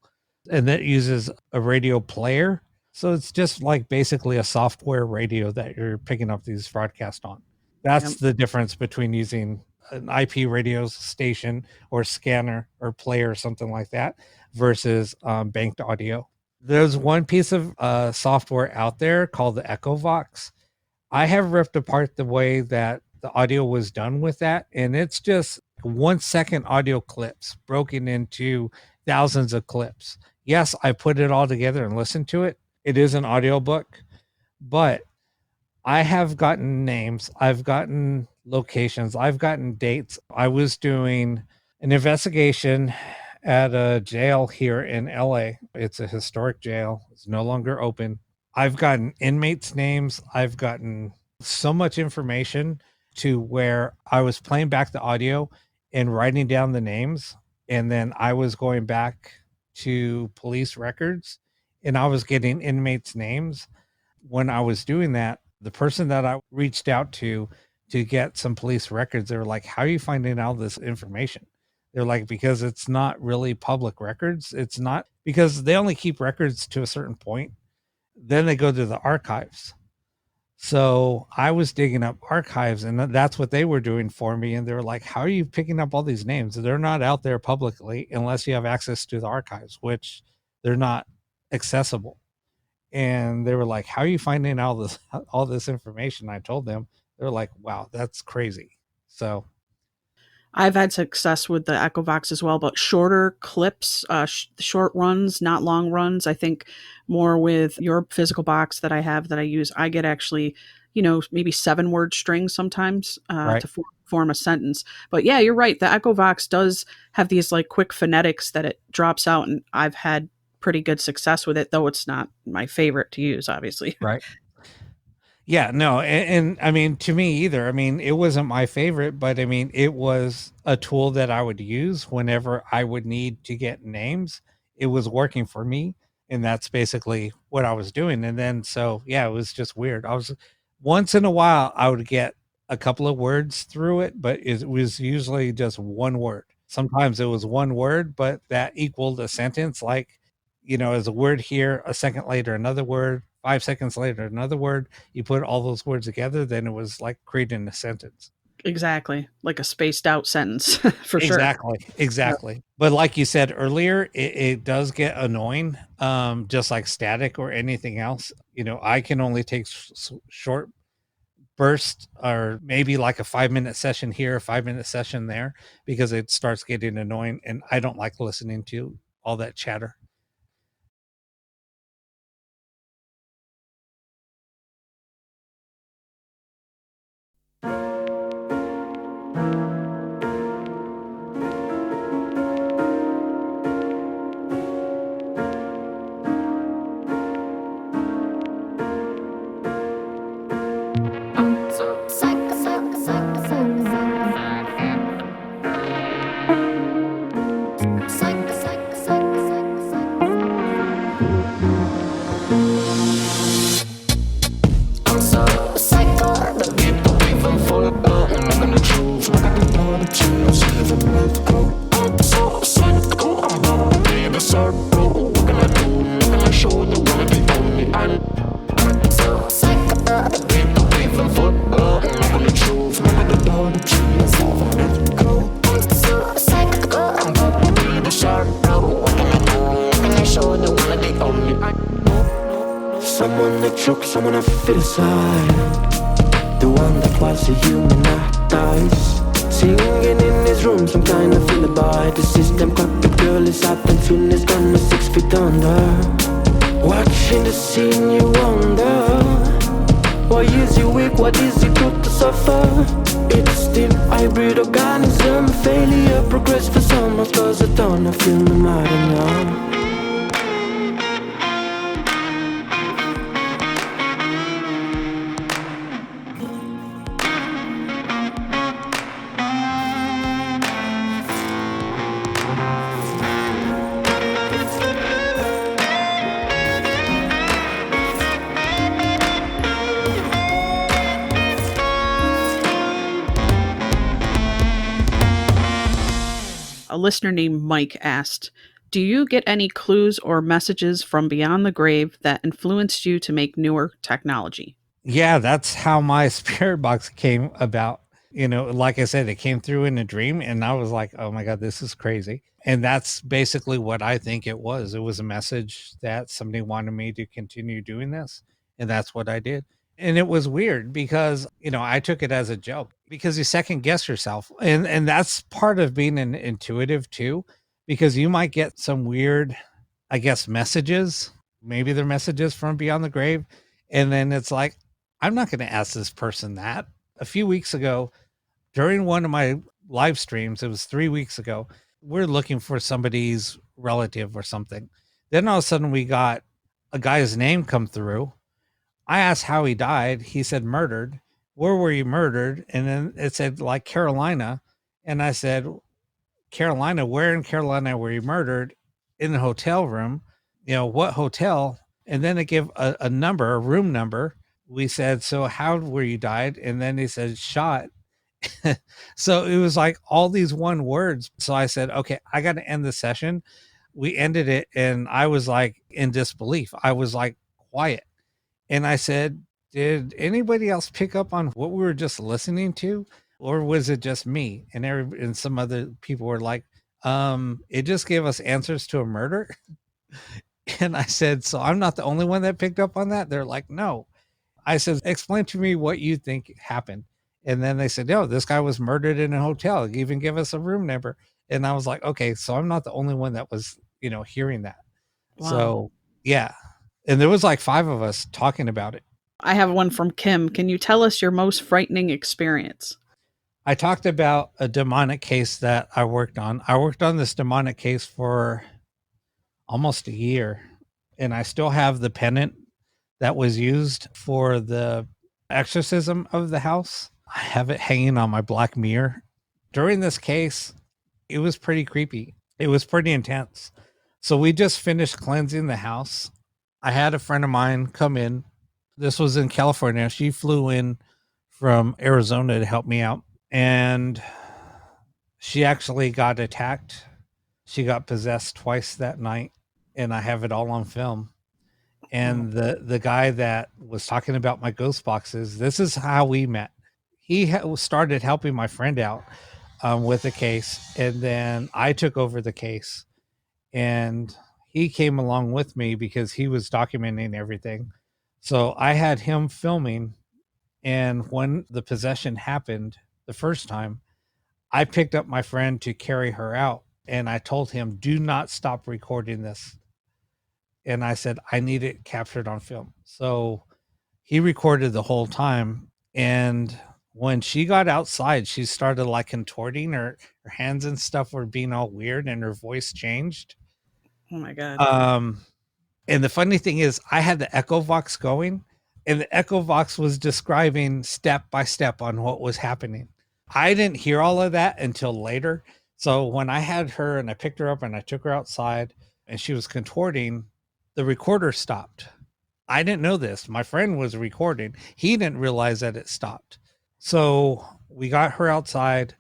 and that uses a radio player. So it's just like basically a software radio that you're picking up these broadcasts on. That's the difference between using an IP radio station or scanner or player or something like that versus banked audio. There's one piece of software out there called the Echovox. I have ripped apart the way that the audio was done with that, and it's just 1 second audio clips broken into thousands of clips. Yes, I put it all together and listened to it. It is an audiobook, but I have gotten names, I've gotten locations, I've gotten dates. I was doing an investigation at a jail here in LA. It's a historic jail. It's no longer open. I've gotten inmates' names. I've gotten so much information to where I was playing back the audio and writing down the names. And then I was going back to police records and I was getting inmates' names. When I was doing that, the person that I reached out to get some police records, they were like, how are you finding out this information? They're like, because it's not really public records. It's not, because they only keep records to a certain point. Then they go to the archives. So I was digging up archives, and that's what they were doing for me. And they were like, how are you picking up all these names? They're not out there publicly unless you have access to the archives, which they're not accessible. And they were like, how are you finding out all this information? I told them. They're like, wow, that's crazy. So I've had success with the Echovox as well, but shorter clips, short runs, not long runs. I think more with your physical box that I have that I use, I get actually, maybe 7-word strings sometimes right. to form a sentence. But yeah, you're right. The Echovox does have these like quick phonetics that it drops out, and I've had pretty good success with it, though it's not my favorite to use, obviously. Right. Yeah, no. And I mean, to me either, I mean, it wasn't my favorite, but I mean, it was a tool that I would use whenever I would need to get names. It was working for me. And that's basically what I was doing. And then, so yeah, it was just weird. Once in a while, I would get a couple of words through it, but it was usually just one word. Sometimes it was one word, but that equaled a sentence. Like, as a word here, a second later, another word, 5 seconds later, another word. You put all those words together, then it was like creating a sentence. Exactly. Like a spaced out sentence for sure. Exactly. But like you said earlier, it does get annoying, just like static or anything else. I can only take short bursts, or maybe like a 5-minute session here, a 5-minute session there, because it starts getting annoying. And I don't like listening to all that chatter. Someone that chokes, someone I feel inside. The one that was a human that dies. Singing in his room, some kind of feel by. The system cut the girl is up and soon is gone 6 feet under. Watching the scene you wonder, why is he weak, what is he put to suffer? It's still hybrid organism, failure progress for some. As cause I don't feel no matter now. A listener named Mike asked, do you get any clues or messages from beyond the grave that influenced you to make newer technology? Yeah, that's how my spirit box came about. Like I said, it came through in a dream, and I was like, oh my God, this is crazy. And that's basically what I think it was. It was a message that somebody wanted me to continue doing this. And that's what I did. And it was weird because, I took it as a joke because you second guess yourself. And that's part of being an intuitive too, because you might get some weird, I guess, messages. Maybe they're messages from beyond the grave. And then it's like, I'm not going to ask this person that. A few weeks ago, during one of my live streams, it was 3 weeks ago, we're looking for somebody's relative or something. Then all of a sudden we got a guy's name come through. I asked how he died. He said murdered. Where were you murdered? And then it said like Carolina. And I said, Carolina, where in Carolina were you murdered? In the hotel room. What hotel? And then it gave a number, a room number. We said, so how were you died? And then he said, shot. So it was like all these one words. So I said, okay, I got to end the session. We ended it. And I was like in disbelief. I was like quiet. And I said, did anybody else pick up on what we were just listening to? Or was it just me? And some other people were like, it just gave us answers to a murder. And I said, so I'm not the only one that picked up on that? They're like, no. I said, explain to me what you think happened. And then they said, no, this guy was murdered in a hotel. He even give us a room number. And I was like, okay, so I'm not the only one that was, hearing that. Wow. So yeah. And there was like 5 of us talking about it. I have one from Kim. Can you tell us your most frightening experience? I talked about a demonic case that I worked on. I worked on this demonic case for almost a year, and I still have the pendant that was used for the exorcism of the house. I have it hanging on my black mirror. During this case, it was pretty creepy. It was pretty intense. So we just finished cleansing the house. I had a friend of mine come in. This was in California. She flew in from Arizona to help me out. And she actually got attacked. She got possessed twice that night. And I have it all on film. And the guy that was talking about my ghost boxes, this is how we met. He started helping my friend out with the case. And then I took over the case. And he came along with me because he was documenting everything. So I had him filming. And when the possession happened the first time, I picked up my friend to carry her out. And I told him, do not stop recording this. And I said, I need it captured on film. So he recorded the whole time. And when she got outside, she started like contorting. Her hands and stuff were being all weird and her voice changed. Oh my God. And the funny thing is I had the Echo Vox going, and the Echo Vox was describing step by step on what was happening. I didn't hear all of that until later. So when I had her and I picked her up and I took her outside and she was contorting, the recorder stopped. I didn't know this. My friend was recording. He didn't realize that it stopped. So we got her outside.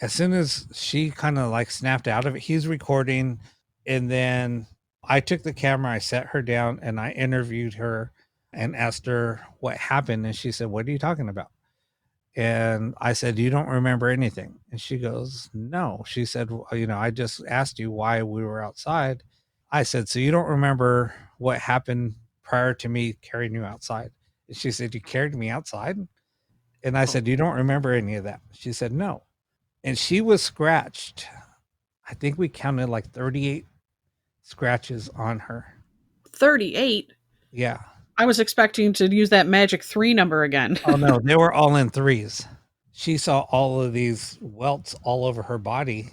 As soon as she kind of like snapped out of it, he's recording. And then I took the camera, I sat her down and I interviewed her and asked her what happened. And she said, what are you talking about? And I said, you don't remember anything? And she goes, no. She said, well, I just asked you why we were outside. I said, so you don't remember what happened prior to me carrying you outside? And she said, you carried me outside? And I said, you don't remember any of that? She said, no. And she was scratched. I think we counted like 38 scratches on her. 38? Yeah. I was expecting to use that magic 3 number again. Oh no, they were all in 3s. She saw all of these welts all over her body.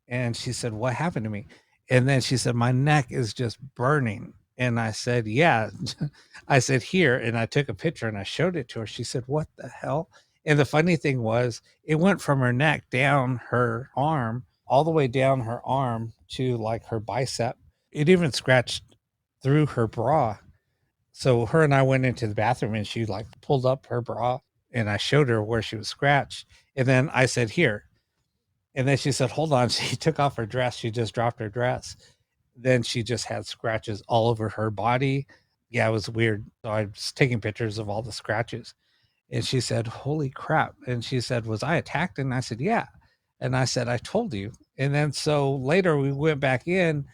And she said, what happened to me? And then she said, my neck is just burning. And I said, yeah. I said, here. And I took a picture and I showed it to her. She said, what the hell? And the funny thing was, it went from her neck down her arm, all the way down her arm to like her bicep. It even scratched through her bra. So her and I went into the bathroom and she like pulled up her bra and I showed her where she was scratched. And then I said, here. And then she said, hold on. She took off her dress. She just dropped her dress. Then she just had scratches all over her body. Yeah, it was weird. So I was taking pictures of all the scratches. And she said, holy crap. And she said, was I attacked? And I said, yeah. And I said, I told you. And then so later we went back in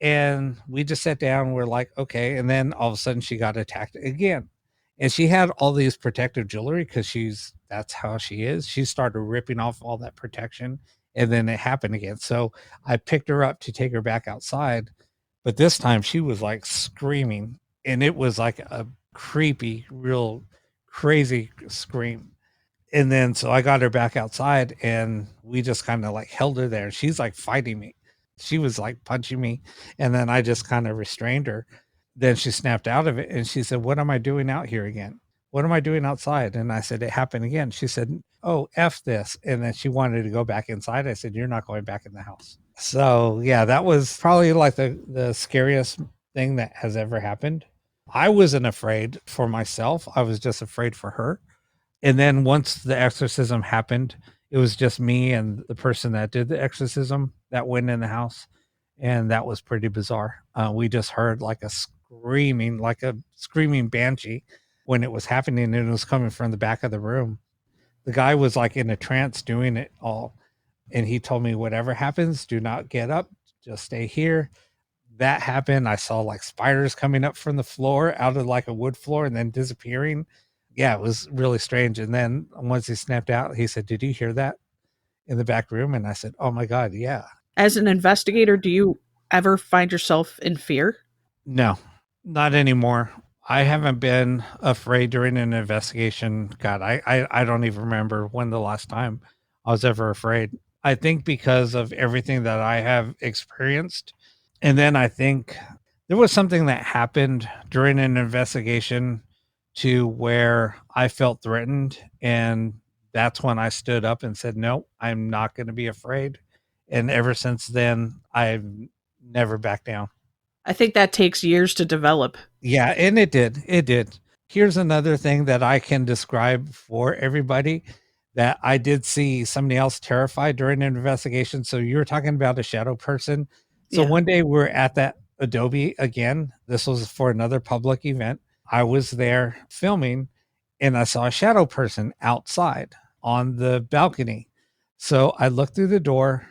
and we just sat down. We're like, okay. And then all of a sudden she got attacked again. And she had all these protective jewelry because that's how she is. She started ripping off all that protection. And then it happened again. So I picked her up to take her back outside. But this time she was like screaming. And it was like a creepy, real crazy scream. And then so I got her back outside and we just kind of like held her there. She's like fighting me. She was like punching me. And then I just kind of restrained her. Then she snapped out of it and she said, what am I doing out here again? What am I doing outside? And I said, it happened again. She said, oh, F this. And then she wanted to go back inside. I said, you're not going back in the house. So yeah, that was probably like the scariest thing that has ever happened. I wasn't afraid for myself. I was just afraid for her. And then once the exorcism happened, it was just me and the person that did the exorcism that went in the house. And that was pretty bizarre. We just heard like a screaming banshee when it was happening, and it was coming from the back of the room. The guy was like in a trance doing it all. And he told me, whatever happens, do not get up, just stay here. That happened. I saw like spiders coming up from the floor out of like a wood floor and then disappearing. Yeah, it was really strange. And then once he snapped out, he said, did you hear that in the back room? And I said, oh my God, yeah. As an investigator, do you ever find yourself in fear? No, not anymore. I haven't been afraid during an investigation. God, I don't even remember when the last time I was ever afraid. I think because of everything that I have experienced. And then I think there was something that happened during an investigation to where I felt threatened. And that's when I stood up and said, no, I'm not going to be afraid. And ever since then, I've never backed down. I think that takes years to develop. Yeah, and it did. It did. Here's another thing that I can describe for everybody that I did see somebody else terrified during an investigation. So you were talking about a shadow person. So Yeah. one day we're at that Adobe again. This was for another public event. I was there filming and I saw a shadow person outside on the balcony. So I looked through the door.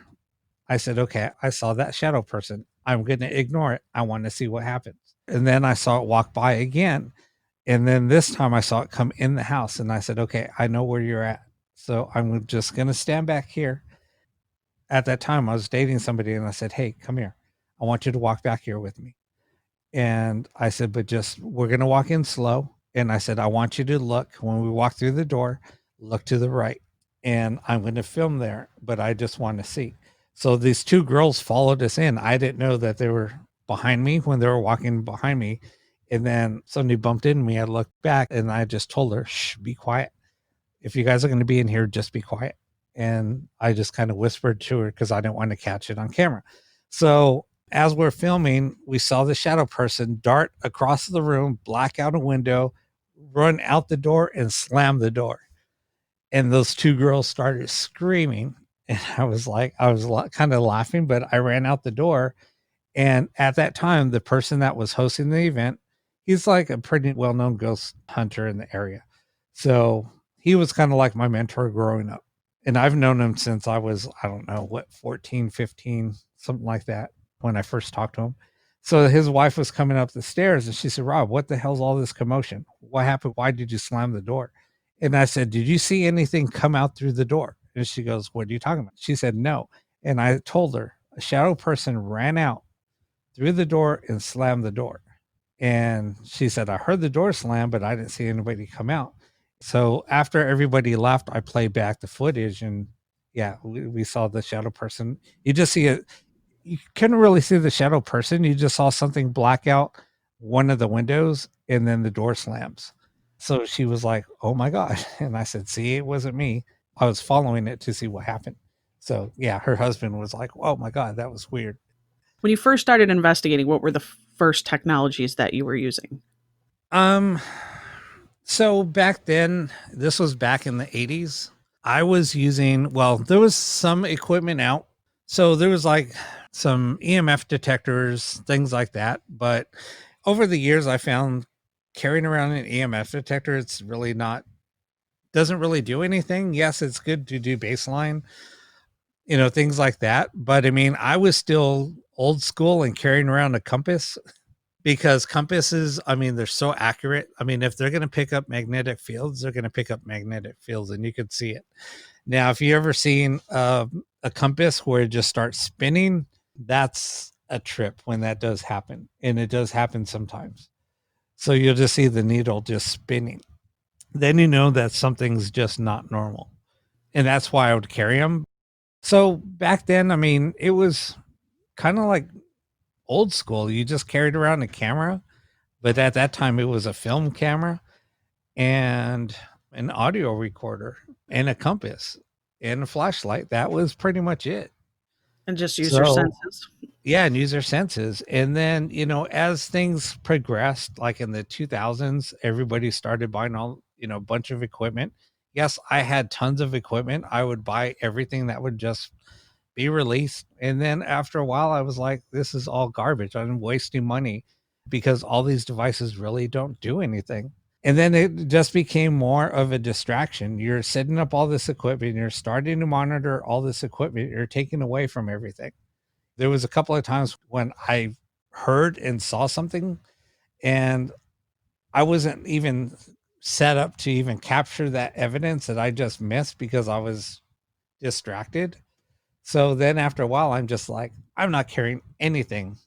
I said, okay, I saw that shadow person. I'm going to ignore it. I want to see what happens. And then I saw it walk by again. And then this time I saw it come in the house. And I said, okay, I know where you're at. So I'm just going to stand back here. At that time, I was dating somebody and I said, hey, come here. I want you to walk back here with me. And I said, but we're going to walk in slow. And I said, I want you to look when we walk through the door, look to the right. And I'm going to film there, but I just want to see. So these two girls followed us in. I didn't know that they were behind me when they were walking behind me. And then somebody bumped into me. I looked back and I just told her, shh, be quiet. If you guys are going to be in here, just be quiet. And I just kind of whispered to her because I didn't want to catch it on camera. So as we're filming, we saw the shadow person dart across the room, black out a window, run out the door and slam the door. And those two girls started screaming. And I was kind of laughing, but I ran out the door. And at that time, the person that was hosting the event, he's like a pretty well-known ghost hunter in the area. So he was kind of like my mentor growing up. And I've known him since I was, 14, 15, something like that, when I first talked to him. So his wife was coming up the stairs and she said, Rob, what the hell's all this commotion? What happened? Why did you slam the door? And I said, did you see anything come out through the door? And she goes, what are you talking about? She said, no. And I told her a shadow person ran out through the door and slammed the door. And she said, I heard the door slam, but I didn't see anybody come out. So after everybody left, I played back the footage and yeah, we saw the shadow person. You just see it. You couldn't really see the shadow person. You just saw something black out one of the windows and then the door slams. So she was like, oh my gosh. And I said, see, it wasn't me. I was following it to see what happened. So yeah, her husband was like, oh my God, that was weird. When you first started investigating, what were the first technologies that you were using? So back then, this was back in the 80s. I was using, well, there was some equipment out. So there was like some EMF detectors, things like that. But over the years, I found carrying around an EMF detector, it's really not, doesn't really do anything. Yes, it's good to do baseline, things like that. But I mean, I was still old school and carrying around a compass because compasses, I mean, they're so accurate. I mean, if they're going to pick up magnetic fields, they're going to pick up magnetic fields and you could see it. Now, if you ever seen a compass where it just starts spinning, that's a trip when that does happen. And it does happen sometimes. So you'll just see the needle just spinning. Then you know that something's just not normal. And that's why I would carry them. So back then, I mean, it was kind of like old school. You just carried around a camera, but at that time it was a film camera and an audio recorder and a compass and a flashlight. That was pretty much it. And just use your senses. Yeah, and use their senses. And then, as things progressed, like in the 2000s, everybody started buying all, a bunch of equipment. Yes, I had tons of equipment. I would buy everything that would just be released. And then after a while, I was like, this is all garbage. I'm wasting money because all these devices really don't do anything. And then it just became more of a distraction. You're setting up all this equipment. You're starting to monitor all this equipment. You're taking away from everything. There was a couple of times when I heard and saw something and I wasn't even set up to even capture that evidence that I just missed because I was distracted. So then after a while, I'm just like, I'm not carrying anything.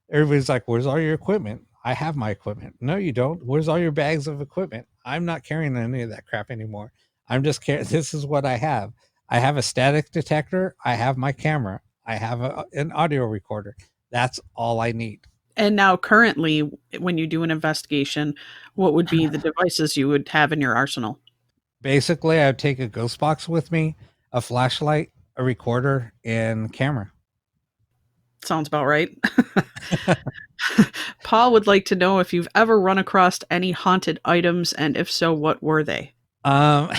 Everybody's like, where's all your equipment? I have my equipment. No, you don't. Where's all your bags of equipment? I'm not carrying any of that crap anymore. I'm just carrying, this is what I have. I have a static detector. I have my camera. I have an audio recorder. That's all I need. And now currently, when you do an investigation, what would be the devices you would have in your arsenal? Basically, I would take a ghost box with me, a flashlight, a recorder, and camera. Sounds about right. Paul would like to know if you've ever run across any haunted items, and if so, what were they? Yeah,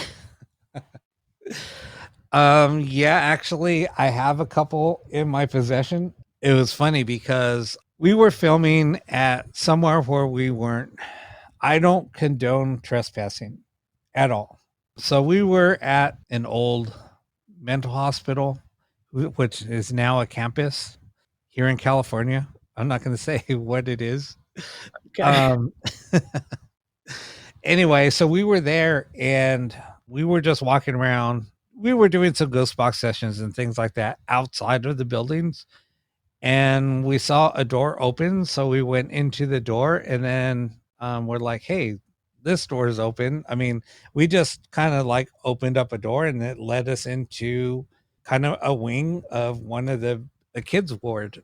actually, I have a couple in my possession. It was funny because we were filming at somewhere where we weren't. I don't condone trespassing at all. So we were at an old mental hospital, which is now a campus here in California. I'm not going to say what it is. Okay. Anyway, so we were there and we were just walking around. We were doing some ghost box sessions and things like that outside of the buildings. And we saw a door open. So we went into the door and then we're like, hey, this door is open. I mean, we just kind of like opened up a door and it led us into kind of a wing of one of the kids' ward.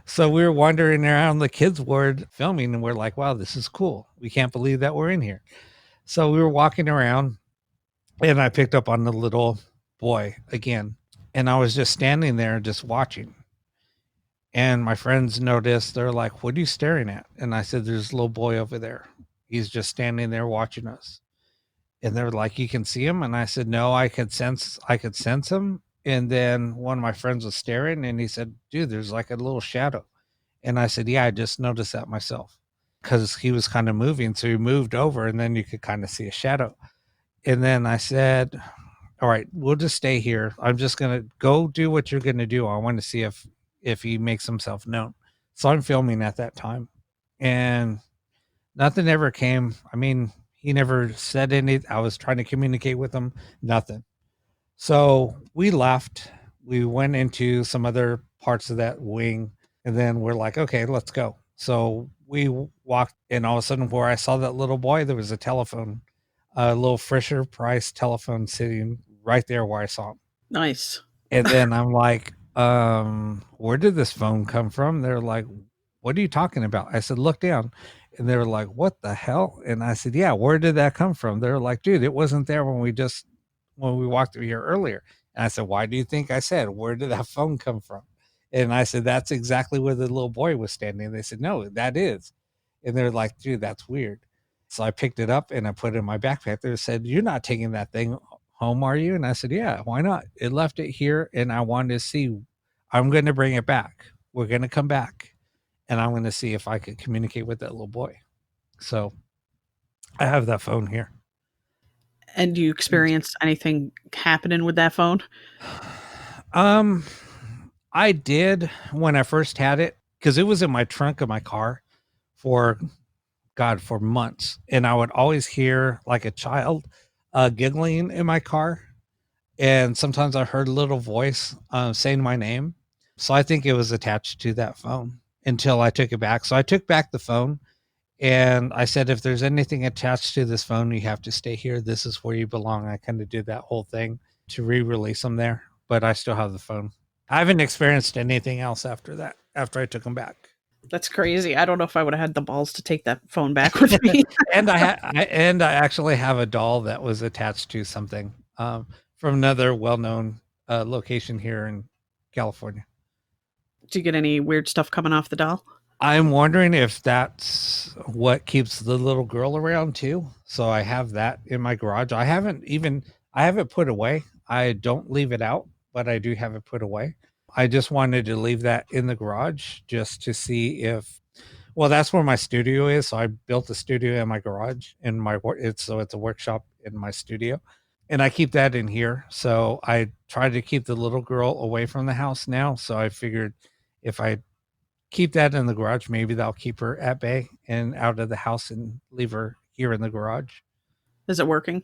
So we were wandering around the kids' ward filming and we're like, wow, this is cool. We can't believe that we're in here. So we were walking around and I picked up on the little boy again. And I was just standing there just watching. And my friends noticed, they're like, what are you staring at? And I said, there's a little boy over there. He's just standing there watching us. And they're like, you can see him? And I said, no, I could sense him. And then one of my friends was staring and he said, dude, there's like a little shadow. And I said, yeah, I just noticed that myself because he was kind of moving. So he moved over and then you could kind of see a shadow. And then I said, all right, we'll just stay here. I'm just going to go do what you're going to do. I want to see if he makes himself known. So I'm filming at that time and nothing ever came. I mean, he never said anything. I was trying to communicate with him, nothing. So we left. We went into some other parts of that wing and then we're like, okay, let's go. So we walked and all of a sudden where I saw that little boy, there was a telephone, a little Fisher Price telephone sitting right there where I saw him. Nice. And then I'm like, where did this phone come from? They're like, what are you talking about? I said, look down. And they were like, what the hell? And I said, yeah, where did that come from? They're like, dude, it wasn't there when we walked through here earlier. And I said, why do you think I said, where did that phone come from? And I said, that's exactly where the little boy was standing. And they said, no, that is. And they're like, dude, that's weird. So I picked it up and I put it in my backpack. They said, you're not taking that thing home are you? And I said, yeah, why not? It left it here and I wanted to see, I'm going to bring it back. We're going to come back and I'm going to see if I could communicate with that little boy. So I have that phone here. And you experienced anything happening with that phone? I did when I first had it, because it was in my trunk of my car for months. And I would always hear like a child giggling in my car. And sometimes I heard a little voice saying my name. So I think it was attached to that phone until I took it back. So I took back the phone and I said, if there's anything attached to this phone, you have to stay here. This is where you belong. I kind of did that whole thing to re-release them there, but I still have the phone. I haven't experienced anything else after that, after I took them back. That's crazy. I don't know if I would have had the balls to take that phone back with me. And I actually have a doll that was attached to something from another well-known location here in California. Did you get any weird stuff coming off the doll? I'm wondering if that's what keeps the little girl around too. So I have that in my garage. I have it put away. I don't leave it out, but I do have it put away. I just wanted to leave that in the garage just to see if, well, that's where my studio is. So I built a studio in my garage it's a workshop in my studio and I keep that in here. So I try to keep the little girl away from the house now. So I figured if I keep that in the garage, maybe that'll keep her at bay and out of the house and leave her here in the garage. Is it working?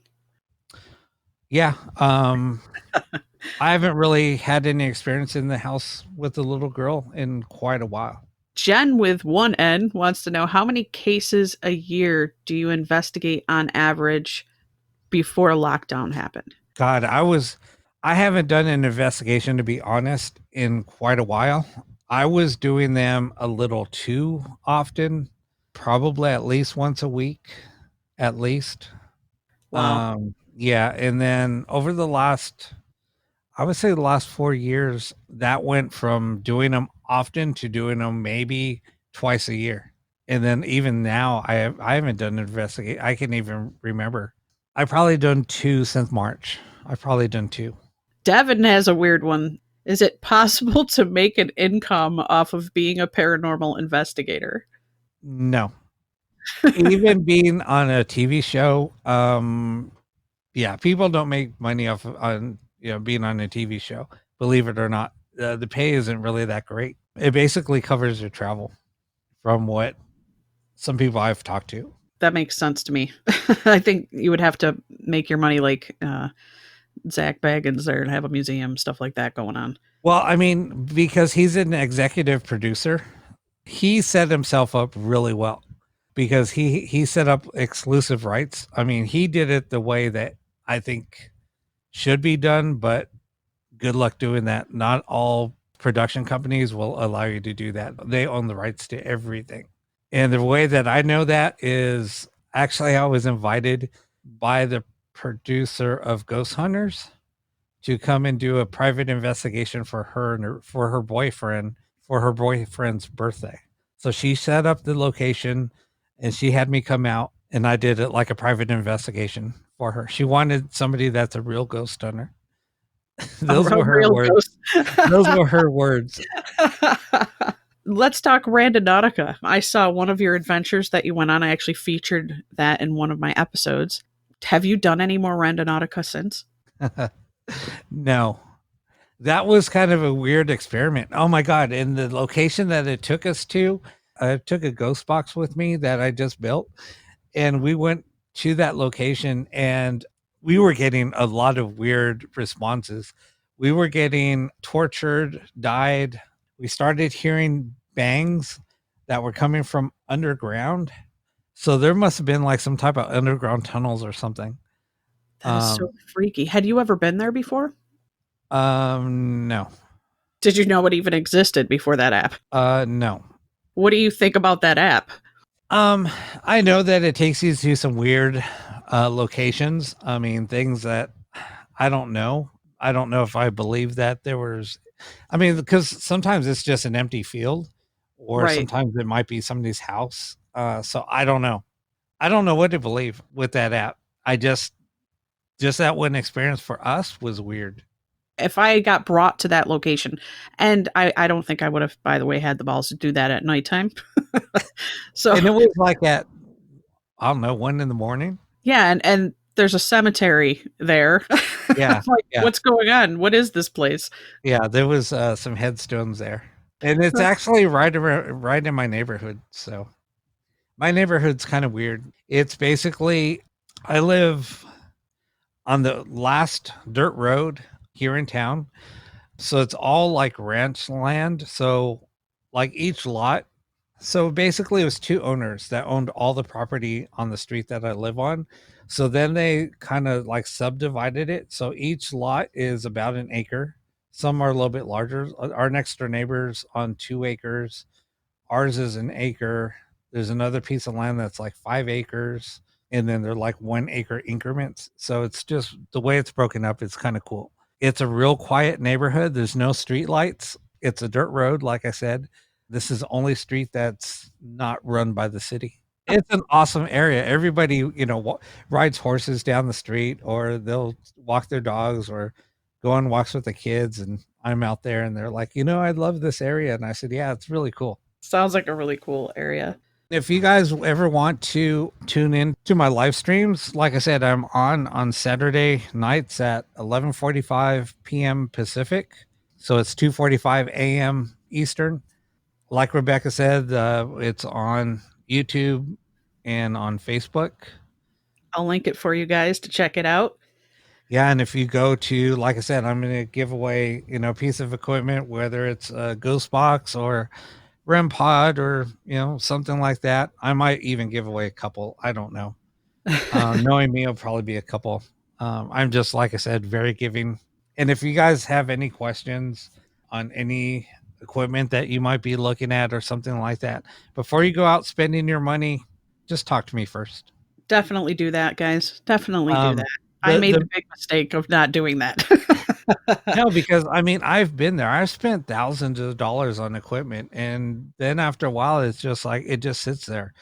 Yeah. I haven't really had any experience in the house with the little girl in quite a while. Jen with 1N wants to know, how many cases a year do you investigate on average before lockdown happened? God, I haven't done an investigation, to be honest, in quite a while. I was doing them a little too often, probably at least once a week, at least. Wow. Yeah. And then over the last 4 years, that went from doing them often to doing them maybe twice a year. And then even now, I haven't done an investigation. I can't even remember. I've probably done 2 since March. I've probably done 2. Devin has a weird one. Is it possible to make an income off of being a paranormal investigator? No. Even being on a TV show, yeah, people don't make money off of being on a TV show. Believe it or not, the pay isn't really that great. It basically covers your travel, from what some people I've talked to. That makes sense to me. I think you would have to make your money like Zach Baggins there and have a museum, stuff like that going on. Well, I mean, because he's an executive producer, he set himself up really well because he set up exclusive rights. I mean, he did it the way that I think should be done, but good luck doing that. Not all production companies will allow you to do that. They own the rights to everything. And the way that I know that is actually I was invited by the producer of Ghost Hunters to come and do a private investigation for her boyfriend's birthday. So she set up the location and she had me come out and I did it like a private investigation for her. She wanted somebody that's a real ghost hunter. Those were her words. Those were her words. Let's talk Randonautica. I saw one of your adventures that you went on. I actually featured that in one of my episodes. Have you done any more Randonautica since? No. That was kind of a weird experiment. Oh my God. And the location that it took us to, I took a ghost box with me that I just built. And we went to that location and we were getting a lot of weird responses. We were getting tortured, died. We started hearing bangs that were coming from underground. So there must have been like some type of underground tunnels or something. That is so freaky. Had you ever been there before? No. Did you know it even existed before that app? No. What do you think about that app? I know that it takes you to some weird locations. I mean, things that I don't know. I don't know if I believe that there was, I mean, because sometimes it's just an empty field or sometimes it might be somebody's house. So I don't know. I don't know what to believe with that app. just that one experience for us was weird. If I got brought to that location, and I don't think I would have, by the way, had the balls to do that at nighttime. So, And it was like at, I don't know, 1 a.m. yeah, and there's a cemetery there. Yeah. Like, Yeah. what's going on? What is this place? Yeah. There was some headstones there. And it's actually right in my neighborhood. So my neighborhood's kind of weird. It's basically, I live on the last dirt road here in town. So it's all like ranch land. So like each lot. So basically it was two owners that owned all the property on the street that I live on. So then they kind of like subdivided it. So each lot is about an acre. Some are a little bit larger. Our next door neighbors on 2 acres. Ours is an acre. There's another piece of land that's like 5 acres. And then they're like 1 acre increments. So it's just the way it's broken up. It's kind of cool. It's a real quiet neighborhood. There's no street lights. It's a dirt road, like I said. This is the only street that's not run by the city. It's an awesome area. Everybody, rides horses down the street, or they'll walk their dogs or go on walks with the kids. And I'm out there and they're like, I love this area. And I said, yeah, it's really cool. Sounds like a really cool area. If you guys ever want to tune in to my live streams, like I said, I'm on Saturday nights at 11:45 p.m. Pacific. So it's 2:45 a.m. Eastern. Like Rebecca said, it's on YouTube and on Facebook. I'll link it for you guys to check it out. Yeah, and if you go to, like I said, I'm going to give away, a piece of equipment, whether it's a ghost box or REM pod or, something like that. I might even give away a couple. I don't know. Knowing me, it'll probably be a couple. I'm just, like I said, very giving. And if you guys have any questions on any equipment that you might be looking at or something like that, before you go out spending your money, just talk to me first. Definitely do that, guys. Definitely do that. I made the big mistake of not doing that. No, because I've been there. I've spent thousands of dollars on equipment, and then after a while, it's just like it just sits there.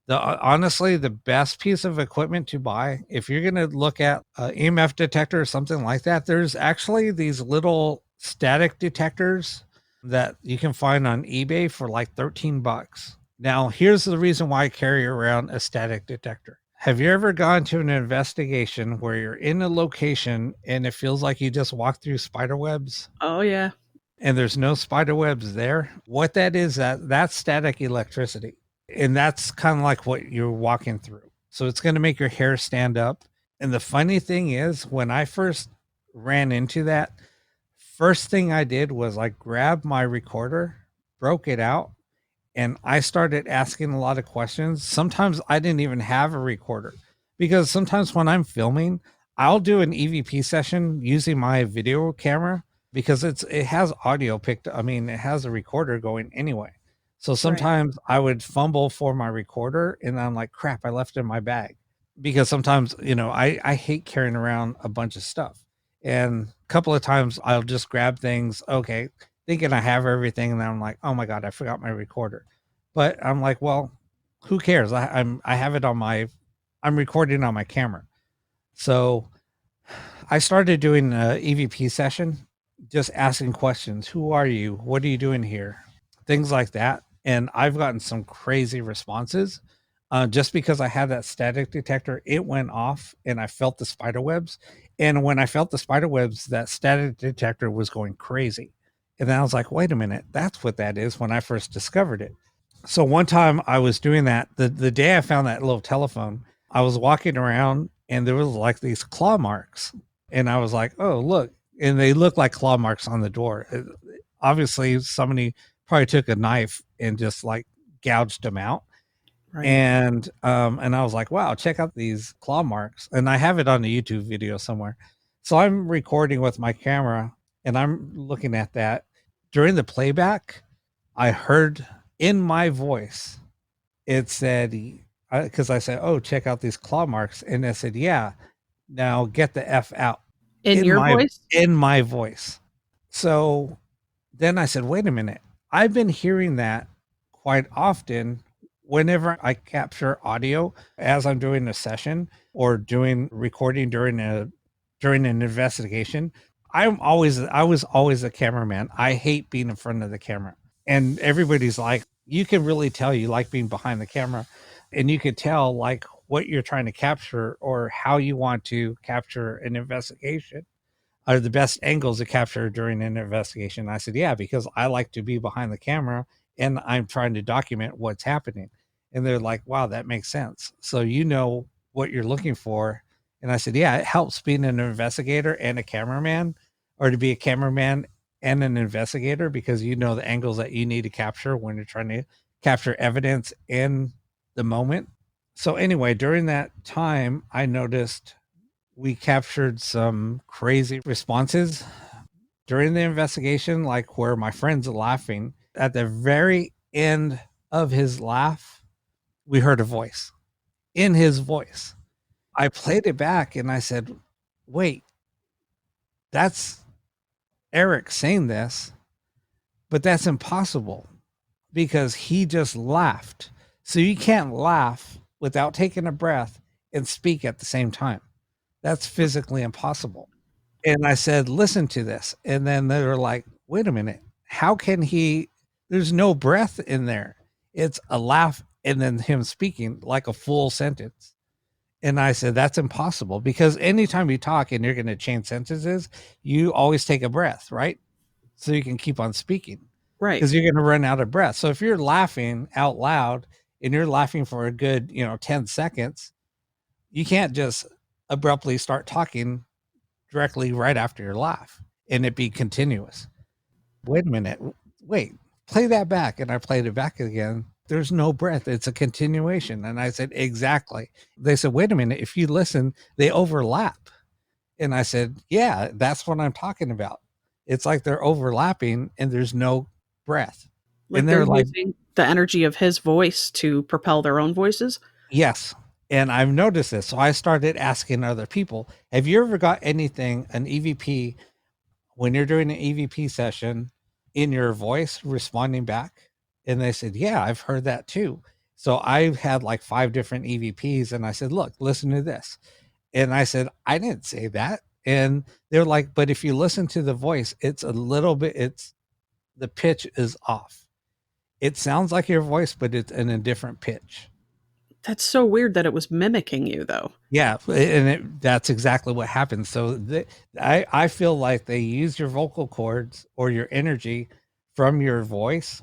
Honestly, the best piece of equipment to buy, if you're going to look at an EMF detector or something like that, there's actually these little static detectors that you can find on eBay for like $13. Now, here's the reason why I carry around a static detector. Have you ever gone to an investigation where you're in a location and it feels like you just walked through spider webs? Oh, yeah. And there's no spider webs there? What that is, that's static electricity. And that's kind of like what you're walking through. So it's going to make your hair stand up. And the funny thing is, when I first ran into that, first thing I did was I grabbed my recorder, broke it out, and I started asking a lot of questions. Sometimes I didn't even have a recorder, because sometimes when I'm filming, I'll do an EVP session using my video camera because it has audio picked. It has a recorder going anyway. So sometimes I would fumble for my recorder and I'm like, crap, I left it in my bag, because sometimes, I hate carrying around a bunch of stuff. And a couple of times I'll just grab things. Okay, thinking I have everything, and then I'm like, oh my god, I forgot my recorder. But I'm like, well, who cares? I have it on I'm recording on my camera. So I started doing an EVP session, just asking questions. Who are you? What are you doing here? Things like that. And I've gotten some crazy responses. Just because I had that static detector, it went off and I felt the spider webs. And when I felt the spider webs, that static detector was going crazy. And then I was like, wait a minute, that's what that is, when I first discovered it. So one time I was doing that, the day I found that little telephone, I was walking around and there was like these claw marks. And I was like, oh, look. And they look like claw marks on the door. Obviously, somebody probably took a knife and just like gouged them out. Right. And I was like, wow, check out these claw marks. And I have it on a YouTube video somewhere. So I'm recording with my camera and I'm looking at that. During the playback, I heard in my voice, it said, because I said, oh, check out these claw marks. And I said, yeah, now get the F out. In your voice? In my voice. So then I said, wait a minute. I've been hearing that quite often whenever I capture audio as I'm doing a session or doing recording during a during an investigation, I was always a cameraman. I hate being in front of the camera. And everybody's like, you can really tell you like being behind the camera, and you could tell like what you're trying to capture or how you want to capture an investigation are the best angles to capture during an investigation. I said, yeah, because I like to be behind the camera and I'm trying to document what's happening. And they're like, wow, that makes sense. So you know what you're looking for. And I said, yeah, it helps being an investigator and a cameraman, or to be a cameraman and an investigator, because you know the angles that you need to capture when you're trying to capture evidence in the moment. So anyway, during that time, I noticed we captured some crazy responses during the investigation, like where my friend's laughing. At the very end of his laugh, we heard a voice in his voice. I played it back and I said, wait, that's Eric saying this, but that's impossible because he just laughed. So you can't laugh without taking a breath and speak at the same time. That's physically impossible. And I said, listen to this. And then they were like, wait a minute. How can he? There's no breath in there. It's a laugh and then him speaking like a full sentence. And I said, that's impossible, because anytime you talk and you're going to change sentences, you always take a breath, right? So you can keep on speaking. Right. Because you're going to run out of breath. So if you're laughing out loud and you're laughing for a good, 10 seconds, you can't just abruptly start talking directly right after your laugh and it be continuous. Wait a minute. Wait, play that back. And I played it back again. There's no breath. It's a continuation. And I said, exactly. They said, wait a minute. If you listen, they overlap. And I said, yeah, that's what I'm talking about. It's like they're overlapping and there's no breath. Like and they're like, using the energy of his voice to propel their own voices. yes. And I've noticed this. So I started asking other people, have you ever got anything, an EVP, when you're doing an EVP session, in your voice responding back? And they said, yeah, I've heard that too. So I've had like 5 different EVPs. And I said, look, listen to this. And I said, I didn't say that. And they're like, but if you listen to the voice, it's a little bit, the pitch is off. It sounds like your voice, but it's in a different pitch. That's so weird that it was mimicking you, though. Yeah, and that's exactly what happens. So I feel like they use your vocal cords or your energy from your voice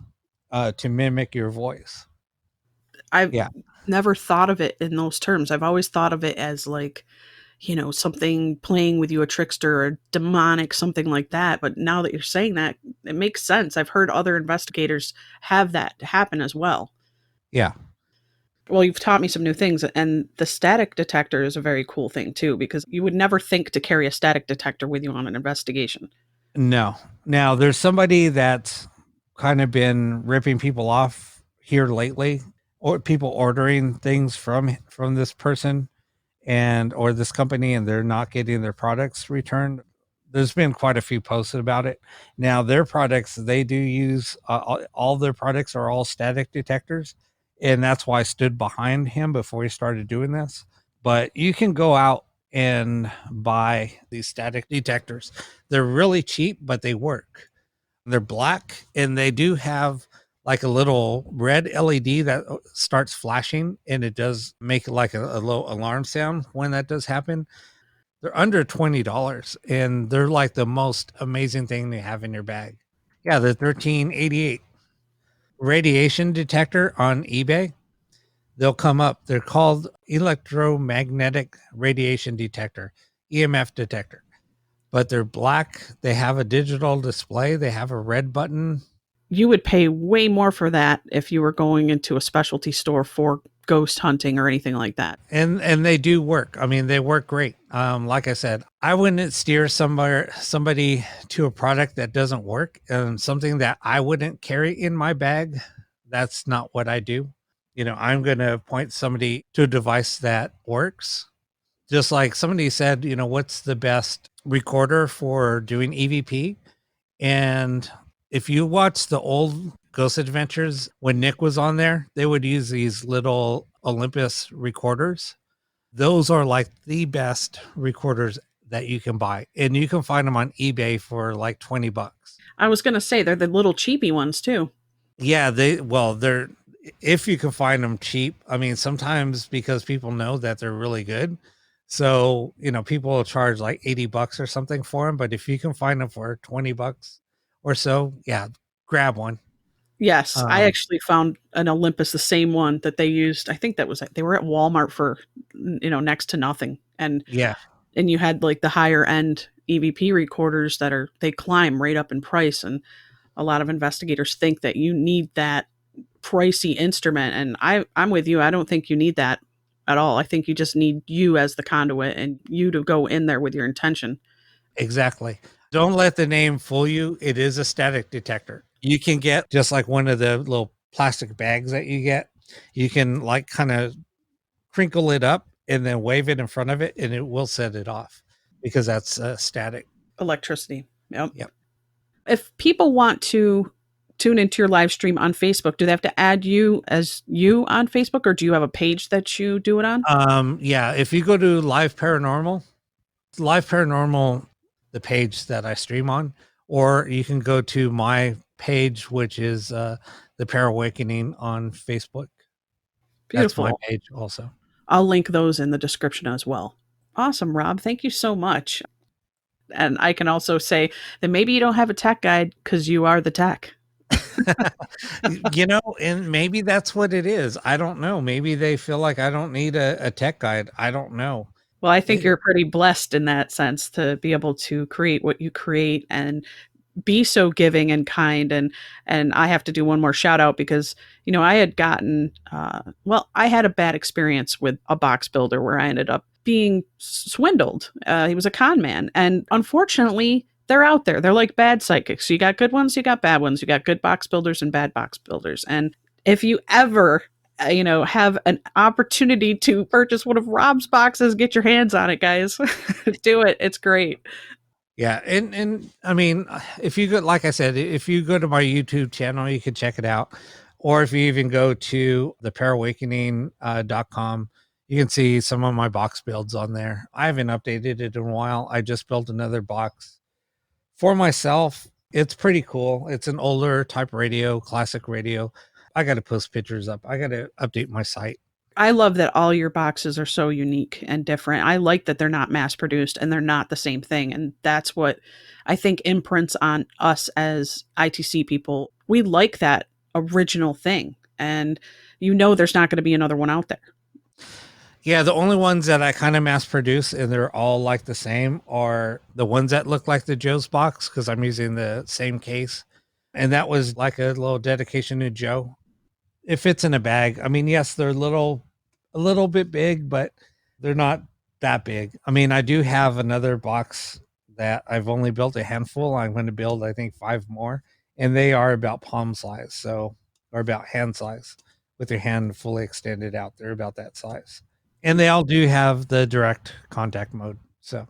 to mimic your voice. I've never thought of it in those terms. I've always thought of it as like, something playing with you, a trickster, a demonic, something like that. But now that you're saying that, it makes sense. I've heard other investigators have that happen as well. Yeah. Well, you've taught me some new things, and the static detector is a very cool thing too, because you would never think to carry a static detector with you on an investigation. No. Now there's somebody that's kind of been ripping people off here lately, or people ordering things from this person or this company, and they're not getting their products returned. There's been quite a few posts about it. Now their products, they do use all their products are all static detectors. And that's why I stood behind him before he started doing this. But you can go out and buy these static detectors. They're really cheap, but they work. They're black, and they do have like a little red LED that starts flashing, and it does make like a low alarm sound when that does happen. They're under $20, and they're like the most amazing thing to have in your bag. Yeah, they're $13.88. Radiation detector on eBay. They'll come up. They're called electromagnetic radiation detector, EMF detector, but they're black. They have a digital display. They have a red button. You would pay way more for that if you were going into a specialty store for ghost hunting or anything like that. And they do work. I mean, they work great. Like I said, I wouldn't steer somebody to a product that doesn't work, and something that I wouldn't carry in my bag. That's not what I do. I'm going to point somebody to a device that works. Just like somebody said, what's the best recorder for doing EVP? And if you watch the old Ghost Adventures, when Nick was on there, they would use these little Olympus recorders. Those are like the best recorders that you can buy, and you can find them on eBay for like $20. I was going to say they're the little cheapy ones too. Yeah, they're if you can find them cheap. I mean, sometimes because people know that they're really good. So, people will charge like $80 or something for them, but if you can find them for $20 or so, yeah, grab one. Yes, I actually found an Olympus, the same one that they used. I think they were at Walmart for, next to nothing. And yeah, and you had like the higher end EVP recorders they climb right up in price. And a lot of investigators think that you need that pricey instrument. And I'm with you. I don't think you need that at all. I think you just need you as the conduit and you to go in there with your intention. Exactly. Don't let the name fool you. It is a static detector. You can get just like one of the little plastic bags that you get. You can like kind of crinkle it up and then wave it in front of it, and it will set it off because that's static Electricity. Yep. Yep. If people want to tune into your live stream on Facebook, do they have to add you as you on Facebook, or do you have a page that you do it on? Yeah. If you go to Live Paranormal, the page that I stream on, or you can go to my page, which is the Para Awakening on Facebook. Beautiful. That's my page also. I'll link those in the description as well. Awesome, Rob. Thank you so much. And I can also say that maybe you don't have a tech guide because you are the tech. And maybe that's what it is. I don't know. Maybe they feel like I don't need a tech guide. I don't know. Well, I think you're pretty blessed in that sense to be able to create what you create and be so giving and kind. And I have to do one more shout out because, I had gotten, I had a bad experience with a box builder where I ended up being swindled. He was a con man. And unfortunately, they're out there. They're like bad psychics. So you got good ones, you got bad ones. You got good box builders and bad box builders. And if you ever have an opportunity to purchase one of Rob's boxes, get your hands on it, guys. Do it. It's great. Yeah. And I mean, if you go, like I said, if you go to my YouTube channel, you can check it out. Or if you even go to the paraawakening.com, you can see some of my box builds on there. I haven't updated it in a while. I just built another box for myself. It's pretty cool. It's an older type radio, classic radio. I got to post pictures up. I got to update my site. I love that all your boxes are so unique and different. I like that they're not mass produced and they're not the same thing. And that's what I think imprints on us as ITC people. We like that original thing. And there's not going to be another one out there. Yeah, the only ones that I kind of mass produce and they're all like the same are the ones that look like the Joe's box because I'm using the same case. And that was like a little dedication to Joe. It fits in a bag. I mean, yes, they're a little bit big, but they're not that big. I mean, I do have another box that I've only built a handful. I'm going to build, I think, 5 more. And they are about palm size, or about hand size with your hand fully extended out. They're about that size. And they all do have the direct contact mode. So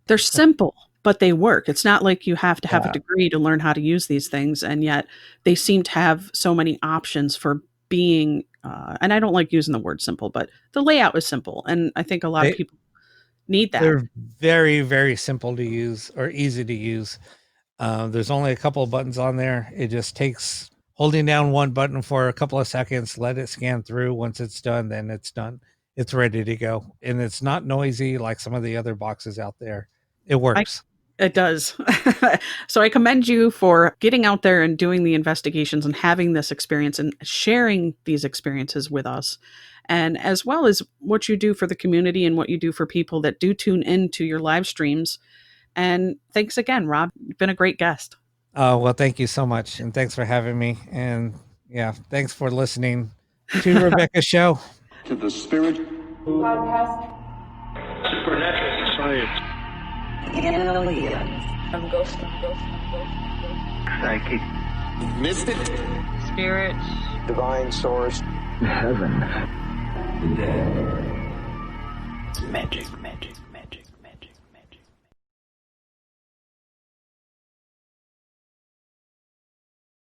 they're simple, but they work. It's not like you have to have a degree to learn how to use these things. And yet they seem to have so many options for being, and I don't like using the word simple, but the layout is simple. And I think a lot of people need that. They're very, very simple to use or easy to use. There's only a couple of buttons on there. It just takes holding down one button for a couple of seconds, let it scan through. Once it's done, then it's done. It's ready to go. And it's not noisy like some of the other boxes out there. It works. It does. So I commend you for getting out there and doing the investigations and having this experience and sharing these experiences with us. And as well as what you do for the community and what you do for people that do tune into your live streams. And thanks again, Rob. You've been a great guest. Well, thank you so much. And thanks for having me. And yeah, thanks for listening to Rebecca's show. To the Spirit Podcast. Supernatural Science. Aliens. Ghost. Psychic. Mystic. Spirit. Divine Source. Heaven. Magic.